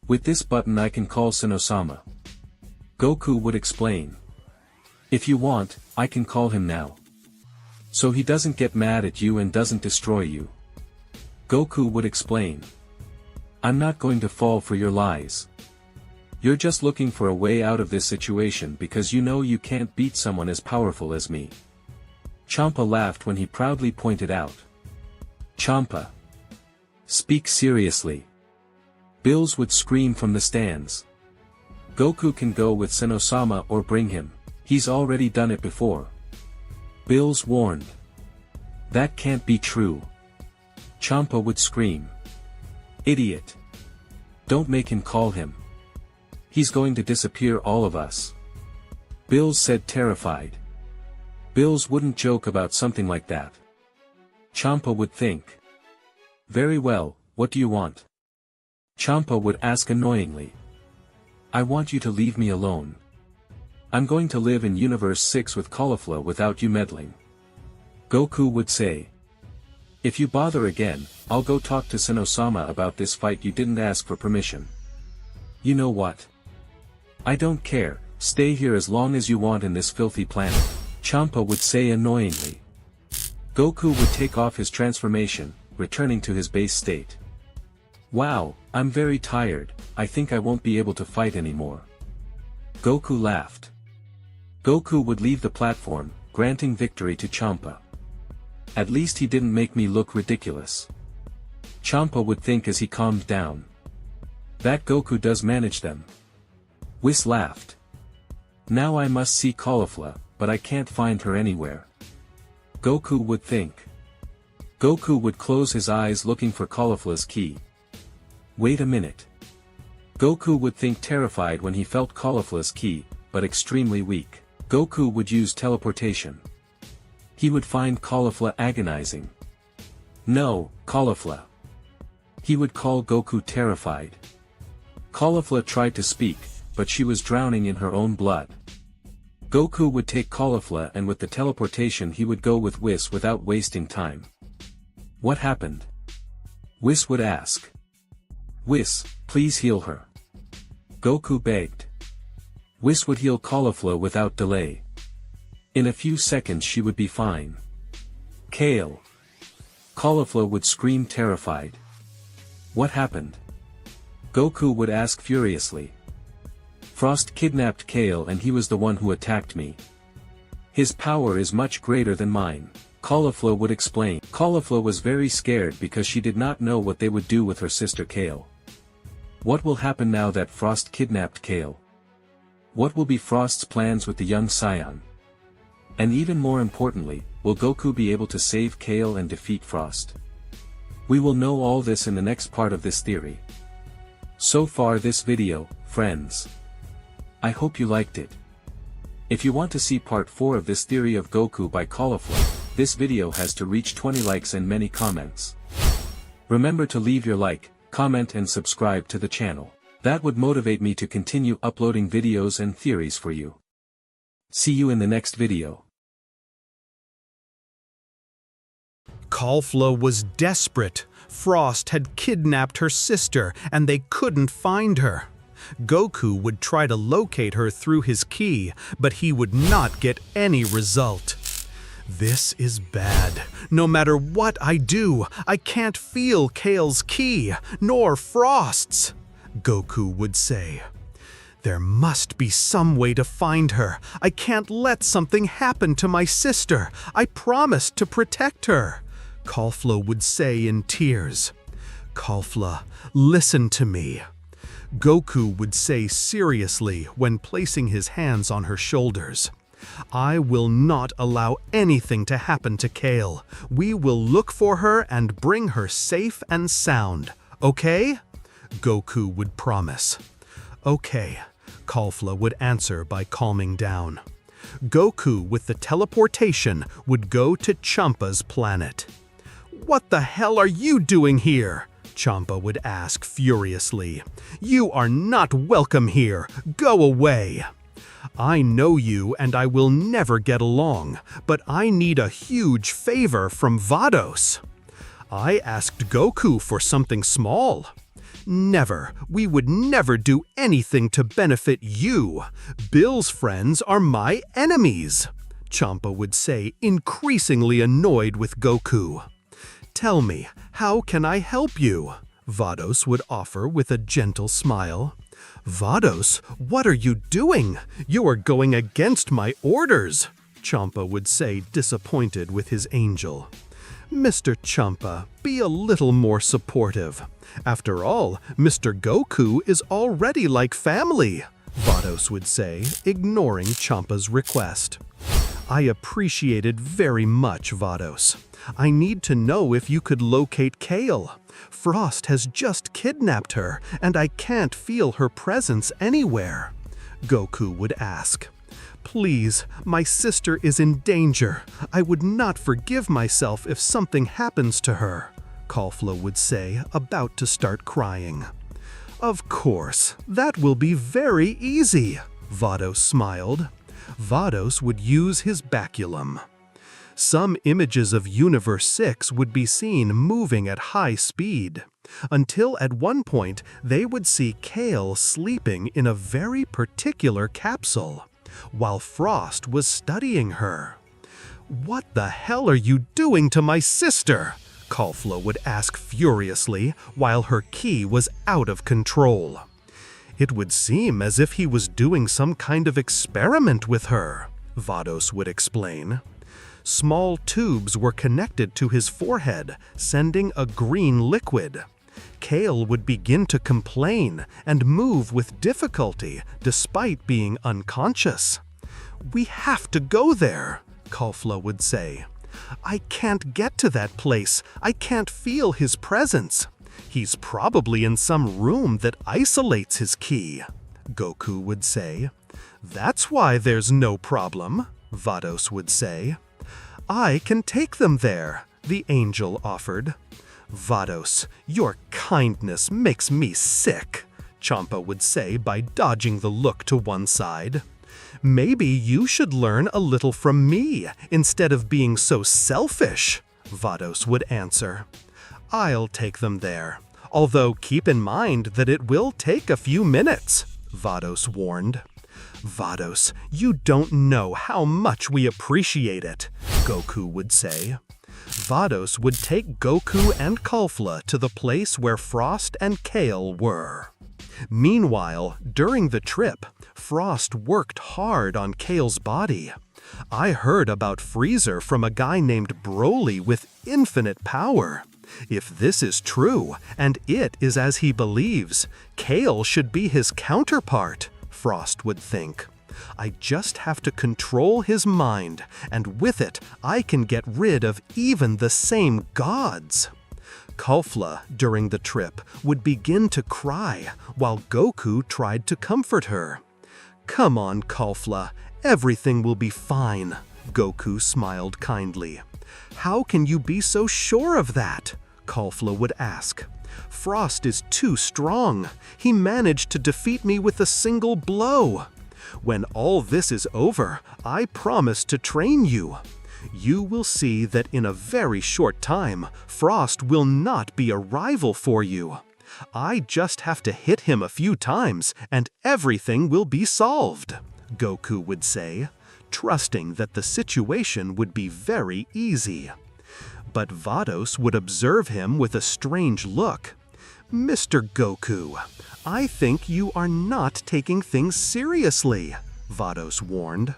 With this button I can call Seno-sama. Goku would explain. If you want, I can call him now. So he doesn't get mad at you and doesn't destroy you. Goku would explain. I'm not going to fall for your lies. You're just looking for a way out of this situation because you know you can't beat someone as powerful as me. Champa laughed when he proudly pointed out. Champa. Speak seriously. Bills would scream from the stands. Goku can go with Seno-sama or bring him. He's already done it before. Bills warned. That can't be true. Champa would scream. Idiot. Don't make him call him. He's going to disappear all of us. Bills said terrified. Bills wouldn't joke about something like that. Champa would think. Very well, what do you want? Champa would ask annoyingly. I want you to leave me alone. I'm going to live in Universe 6 with Caulifla without you meddling. Goku would say. If you bother again, I'll go talk to Seno-sama about this fight you didn't ask for permission. You know what? I don't care, stay here as long as you want in this filthy planet, Champa would say annoyingly. Goku would take off his transformation, returning to his base state. Wow, I'm very tired, I think I won't be able to fight anymore. Goku laughed. Goku would leave the platform, granting victory to Champa. At least he didn't make me look ridiculous. Champa would think as he calmed down. That Goku does manage them. Whis laughed. Now I must see Caulifla, but I can't find her anywhere. Goku would think. Goku would close his eyes looking for Caulifla's key. Wait a minute. Goku would think terrified when he felt Caulifla's key, but extremely weak. Goku would use teleportation. He would find Caulifla agonizing. No, Caulifla. He would call Goku terrified. Caulifla tried to speak, but she was drowning in her own blood. Goku would take Caulifla and with the teleportation he would go with Whis without wasting time. What happened? Whis would ask. Whis, please heal her. Goku begged. Whis would heal Caulifla without delay. In a few seconds she would be fine. Kale. Caulifla would scream terrified. What happened? Goku would ask furiously. Frost kidnapped Kale and he was the one who attacked me. His power is much greater than mine, Caulifla would explain. Caulifla was very scared because she did not know what they would do with her sister Kale. What will happen now that Frost kidnapped Kale? What will be Frost's plans with the young Saiyan? And even more importantly, will Goku be able to save Kale and defeat Frost? We will know all this in the next part of this theory. So far this video, friends. I hope you liked it. If you want to see part 4 of this theory of Goku by Caulifla, this video has to reach 20 likes and many comments. Remember to leave your like, comment and subscribe to the channel. That would motivate me to continue uploading videos and theories for you. See you in the next video. Caulifla was desperate. Frost had kidnapped her sister and they couldn't find her. Goku would try to locate her through his ki, but he would not get any result. This is bad. No matter what I do, I can't feel Kale's ki, nor Frost's, Goku would say. There must be some way to find her. I can't let something happen to my sister. I promised to protect her, Caulifla would say in tears. Caulifla, listen to me, Goku would say seriously when placing his hands on her shoulders. I will not allow anything to happen to Kale. We will look for her and bring her safe and sound, okay? Goku would promise. Okay, Caulifla would answer by calming down. Goku with the teleportation would go to Champa's planet. What the hell are you doing here? Champa would ask furiously. You are not welcome here. Go away. I know you and I will never get along, but I need a huge favor from Vados. I asked Goku for something small. Never. We would never do anything to benefit you. Bill's friends are my enemies, Champa would say, increasingly annoyed with Goku. Tell me, how can I help you? Vados would offer with a gentle smile. Vados, what are you doing? You are going against my orders, Champa would say, disappointed with his angel. Mr. Champa, be a little more supportive. After all, Mr. Goku is already like family, Vados would say, ignoring Champa's request. I appreciate it very much, Vados. I need to know if you could locate Kale. Frost has just kidnapped her, and I can't feel her presence anywhere, Goku would ask. Please, my sister is in danger. I would not forgive myself if something happens to her, Caulifla would say, about to start crying. Of course, that will be very easy, Vados smiled. Vados would use his baculum. Some images of Universe 6 would be seen moving at high speed, until at one point they would see Kale sleeping in a very particular capsule, while Frost was studying her. What the hell are you doing to my sister? Caulifla would ask furiously while her ki was out of control. It would seem as if he was doing some kind of experiment with her, Vados would explain. Small tubes were connected to his forehead, sending a green liquid. Kale would begin to complain and move with difficulty despite being unconscious. "We have to go there," Caulifla would say. "I can't get to that place. I can't feel his presence. He's probably in some room that isolates his ki," Goku would say. "That's why there's no problem," Vados would say. "I can take them there," the angel offered. "Vados, your kindness makes me sick," Champa would say by dodging the look to one side. "Maybe you should learn a little from me instead of being so selfish," Vados would answer. "I'll take them there, although keep in mind that it will take a few minutes," Vados warned. "Vados, you don't know how much we appreciate it," Goku would say. Vados would take Goku and Caulifla to the place where Frost and Kale were. Meanwhile, during the trip, Frost worked hard on Kale's body. "I heard about Freezer from a guy named Broly with infinite power. If this is true, and it is as he believes, Kale should be his counterpart," Frost would think. "I just have to control his mind, and with it, I can get rid of even the same gods." Caulifla, during the trip, would begin to cry, while Goku tried to comfort her. "Come on, Caulifla, everything will be fine," Goku smiled kindly. "How can you be so sure of that?" Caulifla would ask. "Frost is too strong. He managed to defeat me with a single blow. When all this is over, I promise to train you. You will see that in a very short time, Frost will not be a rival for you. I just have to hit him a few times, and everything will be solved," Goku would say, trusting that the situation would be very easy. But Vados would observe him with a strange look. "Mr. Goku, I think you are not taking things seriously," Vados warned.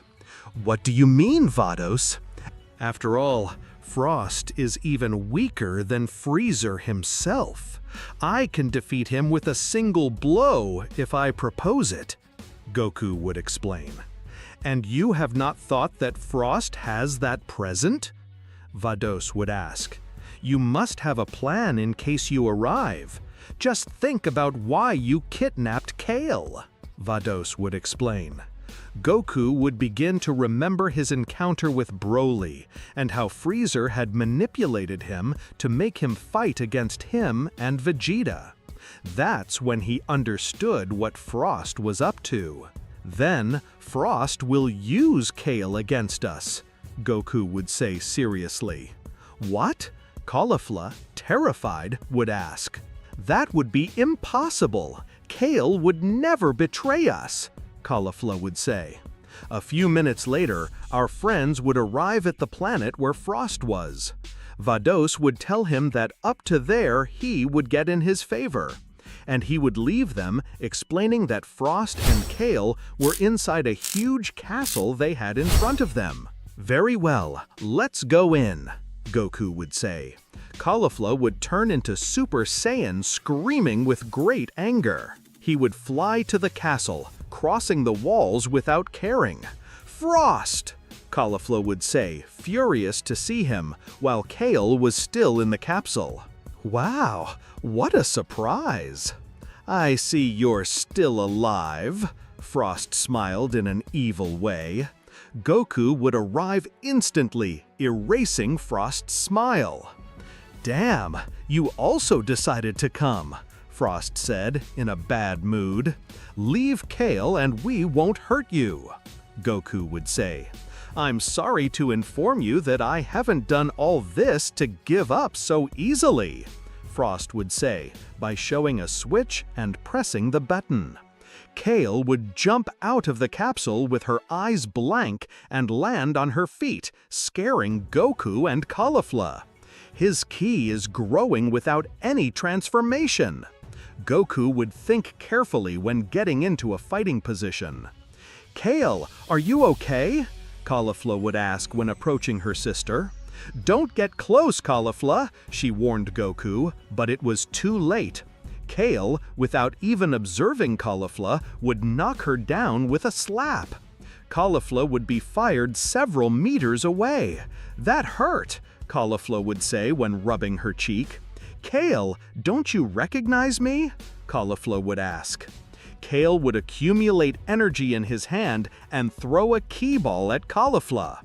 "What do you mean, Vados? After all, Frost is even weaker than Freezer himself. I can defeat him with a single blow if I propose it," Goku would explain. "And you have not thought that Frost has that present?" Vados would ask. "You must have a plan in case you arrive. Just think about why you kidnapped Kale," Vados would explain. Goku would begin to remember his encounter with Broly and how Freezer had manipulated him to make him fight against him and Vegeta. That's when he understood what Frost was up to. "Then Frost will use Kale against us," Goku would say seriously. "What?" Caulifla, terrified, would ask. "That would be impossible. Kale would never betray us," Caulifla would say. A few minutes later, our friends would arrive at the planet where Frost was. Vados would tell him that up to there he would get in his favor. And he would leave them, explaining that Frost and Kale were inside a huge castle they had in front of them. "Very well, let's go in," Goku would say. Caulifla would turn into Super Saiyan, screaming with great anger. He would fly to the castle, crossing the walls without caring. "Frost!" Caulifla would say, furious to see him, while Kale was still in the capsule. "Wow, what a surprise!" "I see you're still alive," Frost smiled in an evil way. Goku would arrive instantly, erasing Frost's smile. "Damn, you also decided to come," Frost said, in a bad mood. "Leave Kale and we won't hurt you," Goku would say. "I'm sorry to inform you that I haven't done all this to give up so easily," Frost would say, by showing a switch and pressing the button. Kale would jump out of the capsule with her eyes blank and land on her feet, scaring Goku and Caulifla. "His ki is growing without any transformation." Goku would think carefully when getting into a fighting position. "Kale, are you okay?" Caulifla would ask when approaching her sister. "Don't get close, Caulifla," she warned Goku, but it was too late. Kale, without even observing Caulifla, would knock her down with a slap. Caulifla would be fired several meters away. "That hurt," Caulifla would say when rubbing her cheek. "Kale, don't you recognize me?" Caulifla would ask. Kale would accumulate energy in his hand and throw a key ball at Caulifla.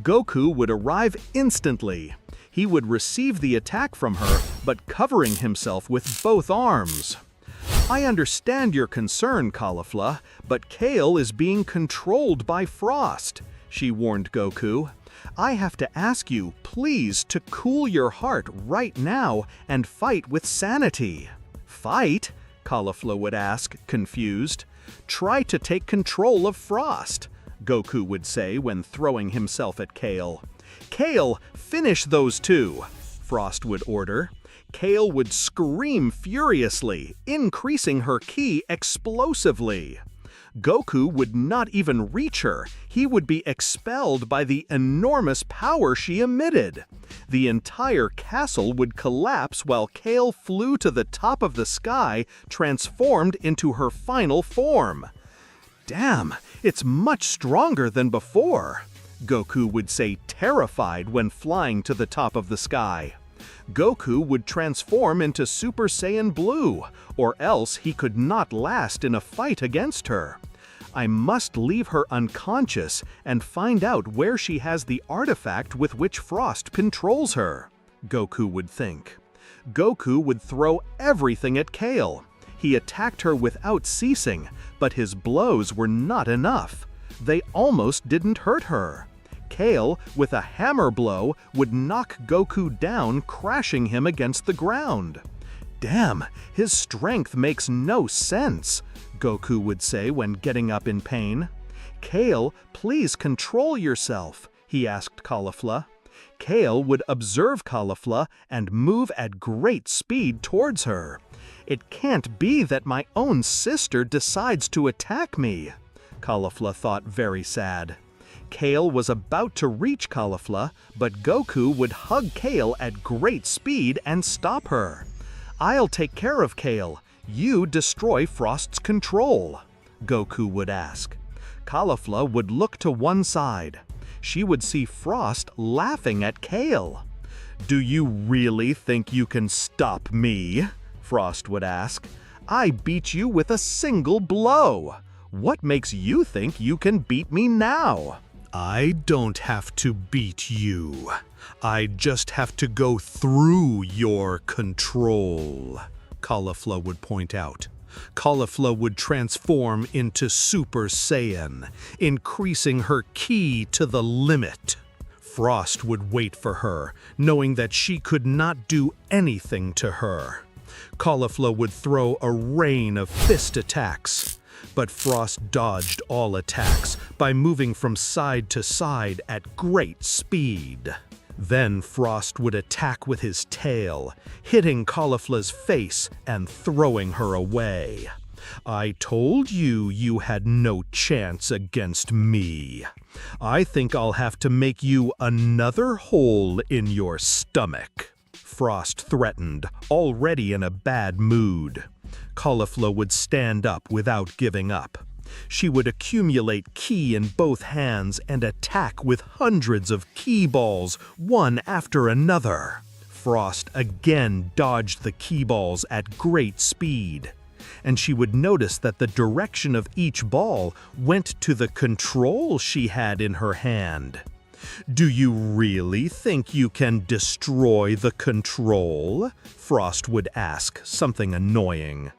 Goku would arrive instantly. He would receive the attack from her, but covering himself with both arms. "I understand your concern, Caulifla, but Kale is being controlled by Frost," she warned Goku. "I have to ask you, please, to cool your heart right now and fight with sanity." "Fight?" Caulifla would ask, confused. "Try to take control of Frost," Goku would say when throwing himself at Kale. "Kale, finish those two," Frost would order. Kale would scream furiously, increasing her ki explosively. Goku would not even reach her. He would be expelled by the enormous power she emitted. The entire castle would collapse while Kale flew to the top of the sky, transformed into her final form. "Damn, it's much stronger than before," Goku would say, terrified when flying to the top of the sky. Goku would transform into Super Saiyan Blue, or else he could not last in a fight against her. "I must leave her unconscious and find out where she has the artifact with which Frost controls her," Goku would think. Goku would throw everything at Kale. He attacked her without ceasing, but his blows were not enough. They almost didn't hurt her. Kale, with a hammer blow, would knock Goku down, crashing him against the ground. "Damn, his strength makes no sense," Goku would say when getting up in pain. "Kale, please control yourself," he asked Caulifla. Kale would observe Caulifla and move at great speed towards her. "It can't be that my own sister decides to attack me," Caulifla thought, very sad. Kale was about to reach Caulifla, but Goku would hug Kale at great speed and stop her. "I'll take care of Kale. You destroy Frost's control," Goku would ask. Caulifla would look to one side. She would see Frost laughing at Kale. "Do you really think you can stop me?" Frost would ask. "I beat you with a single blow. What makes you think you can beat me now?" "I don't have to beat you. I just have to go through your control," Caulifla would point out. Caulifla would transform into Super Saiyan, increasing her ki to the limit. Frost would wait for her, knowing that she could not do anything to her. Caulifla would throw a rain of fist attacks, but Frost dodged all attacks by moving from side to side at great speed. Then Frost would attack with his tail, hitting Caulifla's face and throwing her away. "I told you you had no chance against me. I think I'll have to make you another hole in your stomach," Frost threatened, already in a bad mood. Caulifla would stand up without giving up. She would accumulate ki in both hands and attack with hundreds of ki balls, one after another. Frost again dodged the ki balls at great speed, and she would notice that the direction of each ball went to the control she had in her hand. "Do you really think you can destroy the control?" Frost would ask, something annoying.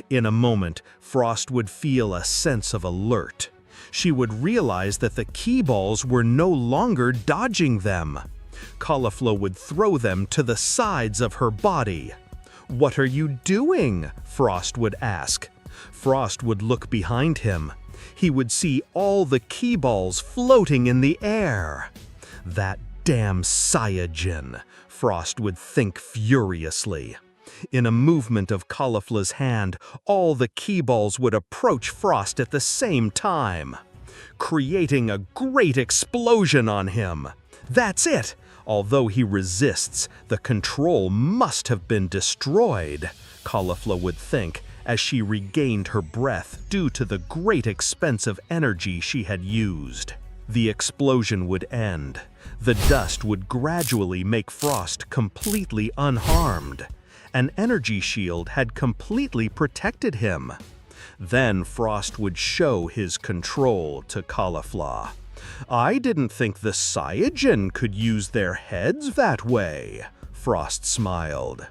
In a moment, Frost would feel a sense of alert. She would realize that the ki balls were no longer dodging them. Caulifla would throw them to the sides of her body. "What are you doing?" Frost would ask. Frost would look behind him. He would see all the ki balls floating in the air. "That damn Saiyajin," Frost would think furiously. In a movement of Caulifla's hand, all the key balls would approach Frost at the same time, creating a great explosion on him. That's it! Although he resists, the control must have been destroyed, Caulifla would think, as she regained her breath due to the great expense of energy she had used. The explosion would end. The dust would gradually make Frost completely unharmed. An energy shield had completely protected him. Then Frost would show his control to Caulifla. I didn't think the Saiyajin could use their heads that way, Frost smiled.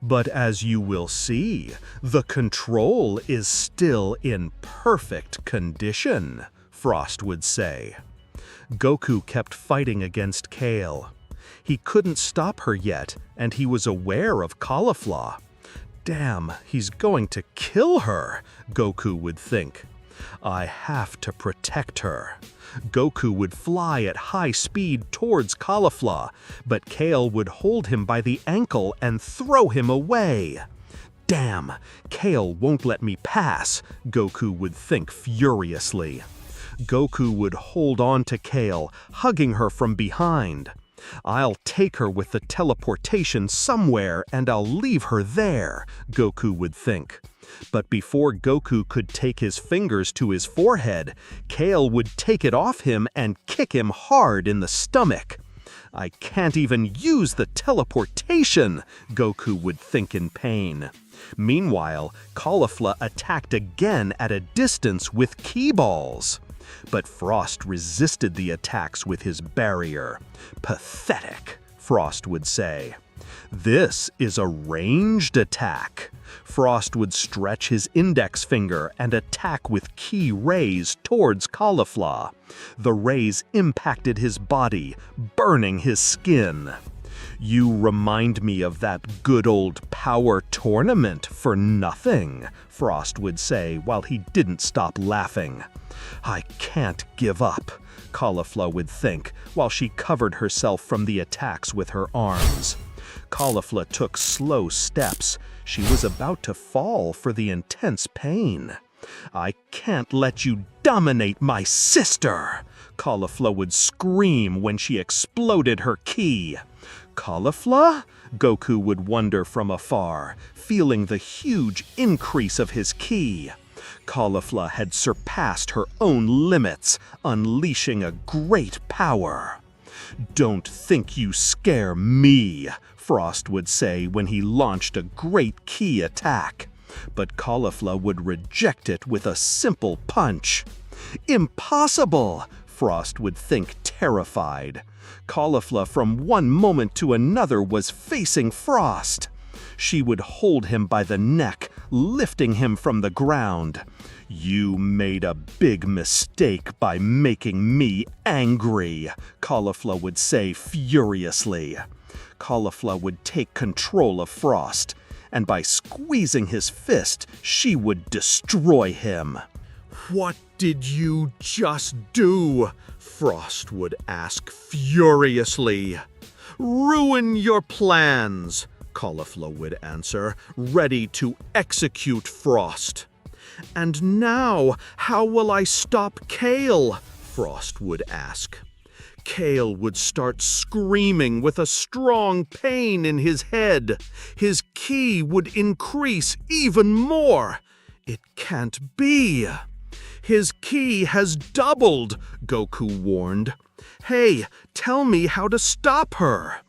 But as you will see, the control is still in perfect condition, Frost would say. Goku kept fighting against Kale. He couldn't stop her yet, and he was aware of Caulifla. Damn, he's going to kill her, Goku would think. I have to protect her. Goku would fly at high speed towards Caulifla, but Kale would hold him by the ankle and throw him away. Damn, Kale won't let me pass, Goku would think furiously. Goku would hold on to Kale, hugging her from behind. I'll take her with the teleportation somewhere and I'll leave her there, Goku would think. But before Goku could take his fingers to his forehead, Kale would take it off him and kick him hard in the stomach. I can't even use the teleportation, Goku would think in pain. Meanwhile, Caulifla attacked again at a distance with key balls. But Frost resisted the attacks with his barrier. Pathetic, Frost would say. This is a ranged attack. Frost would stretch his index finger and attack with key rays towards Caulifla. The rays impacted his body, burning his skin. You remind me of that good old power tournament for nothing, Frost would say while he didn't stop laughing. I can't give up, Caulifla would think while she covered herself from the attacks with her arms. Caulifla took slow steps. She was about to fall for the intense pain. I can't let you dominate my sister, Caulifla would scream when she exploded her ki. Caulifla? Goku would wonder from afar, feeling the huge increase of his ki. Caulifla had surpassed her own limits, unleashing a great power. Don't think you scare me, Frost would say when he launched a great ki attack. But Caulifla would reject it with a simple punch. Impossible, Frost would think terrified. Caulifla from one moment to another was facing Frost. She would hold him by the neck, lifting him from the ground. You made a big mistake by making me angry, Caulifla would say furiously. Caulifla would take control of Frost, and by squeezing his fist, she would destroy him. What did you just do? Frost would ask furiously. Ruin your plans, Caulifla would answer, ready to execute Frost. And now, how will I stop Kale? Frost would ask. Kale would start screaming with a strong pain in his head. His ki would increase even more. It can't be. His ki has doubled, Goku warned. Hey, tell me how to stop her.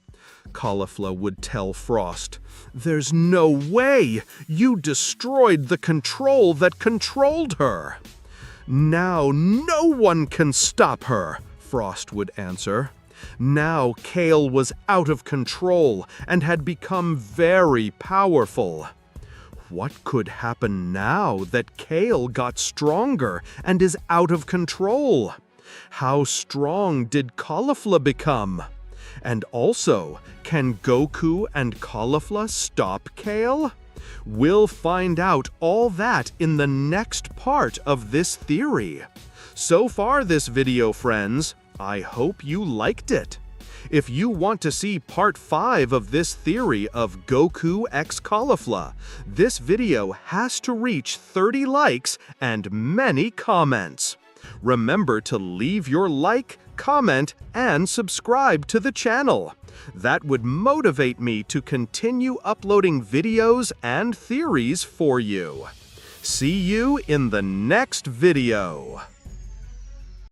Caulifla would tell Frost, There's no way! You destroyed the control that controlled her! Now no one can stop her, Frost would answer. Now Kale was out of control and had become very powerful. What could happen now that Kale got stronger and is out of control? How strong did Caulifla become? And also, can Goku and Caulifla stop Kale? We'll find out all that in the next part of this theory. So far this video, friends, I hope you liked it. If you want to see part 5 of this theory of Goku x Caulifla, this video has to reach 30 likes and many comments. Remember to leave your like, comment, and subscribe to the channel. That would motivate me to continue uploading videos and theories for you. See you in the next video.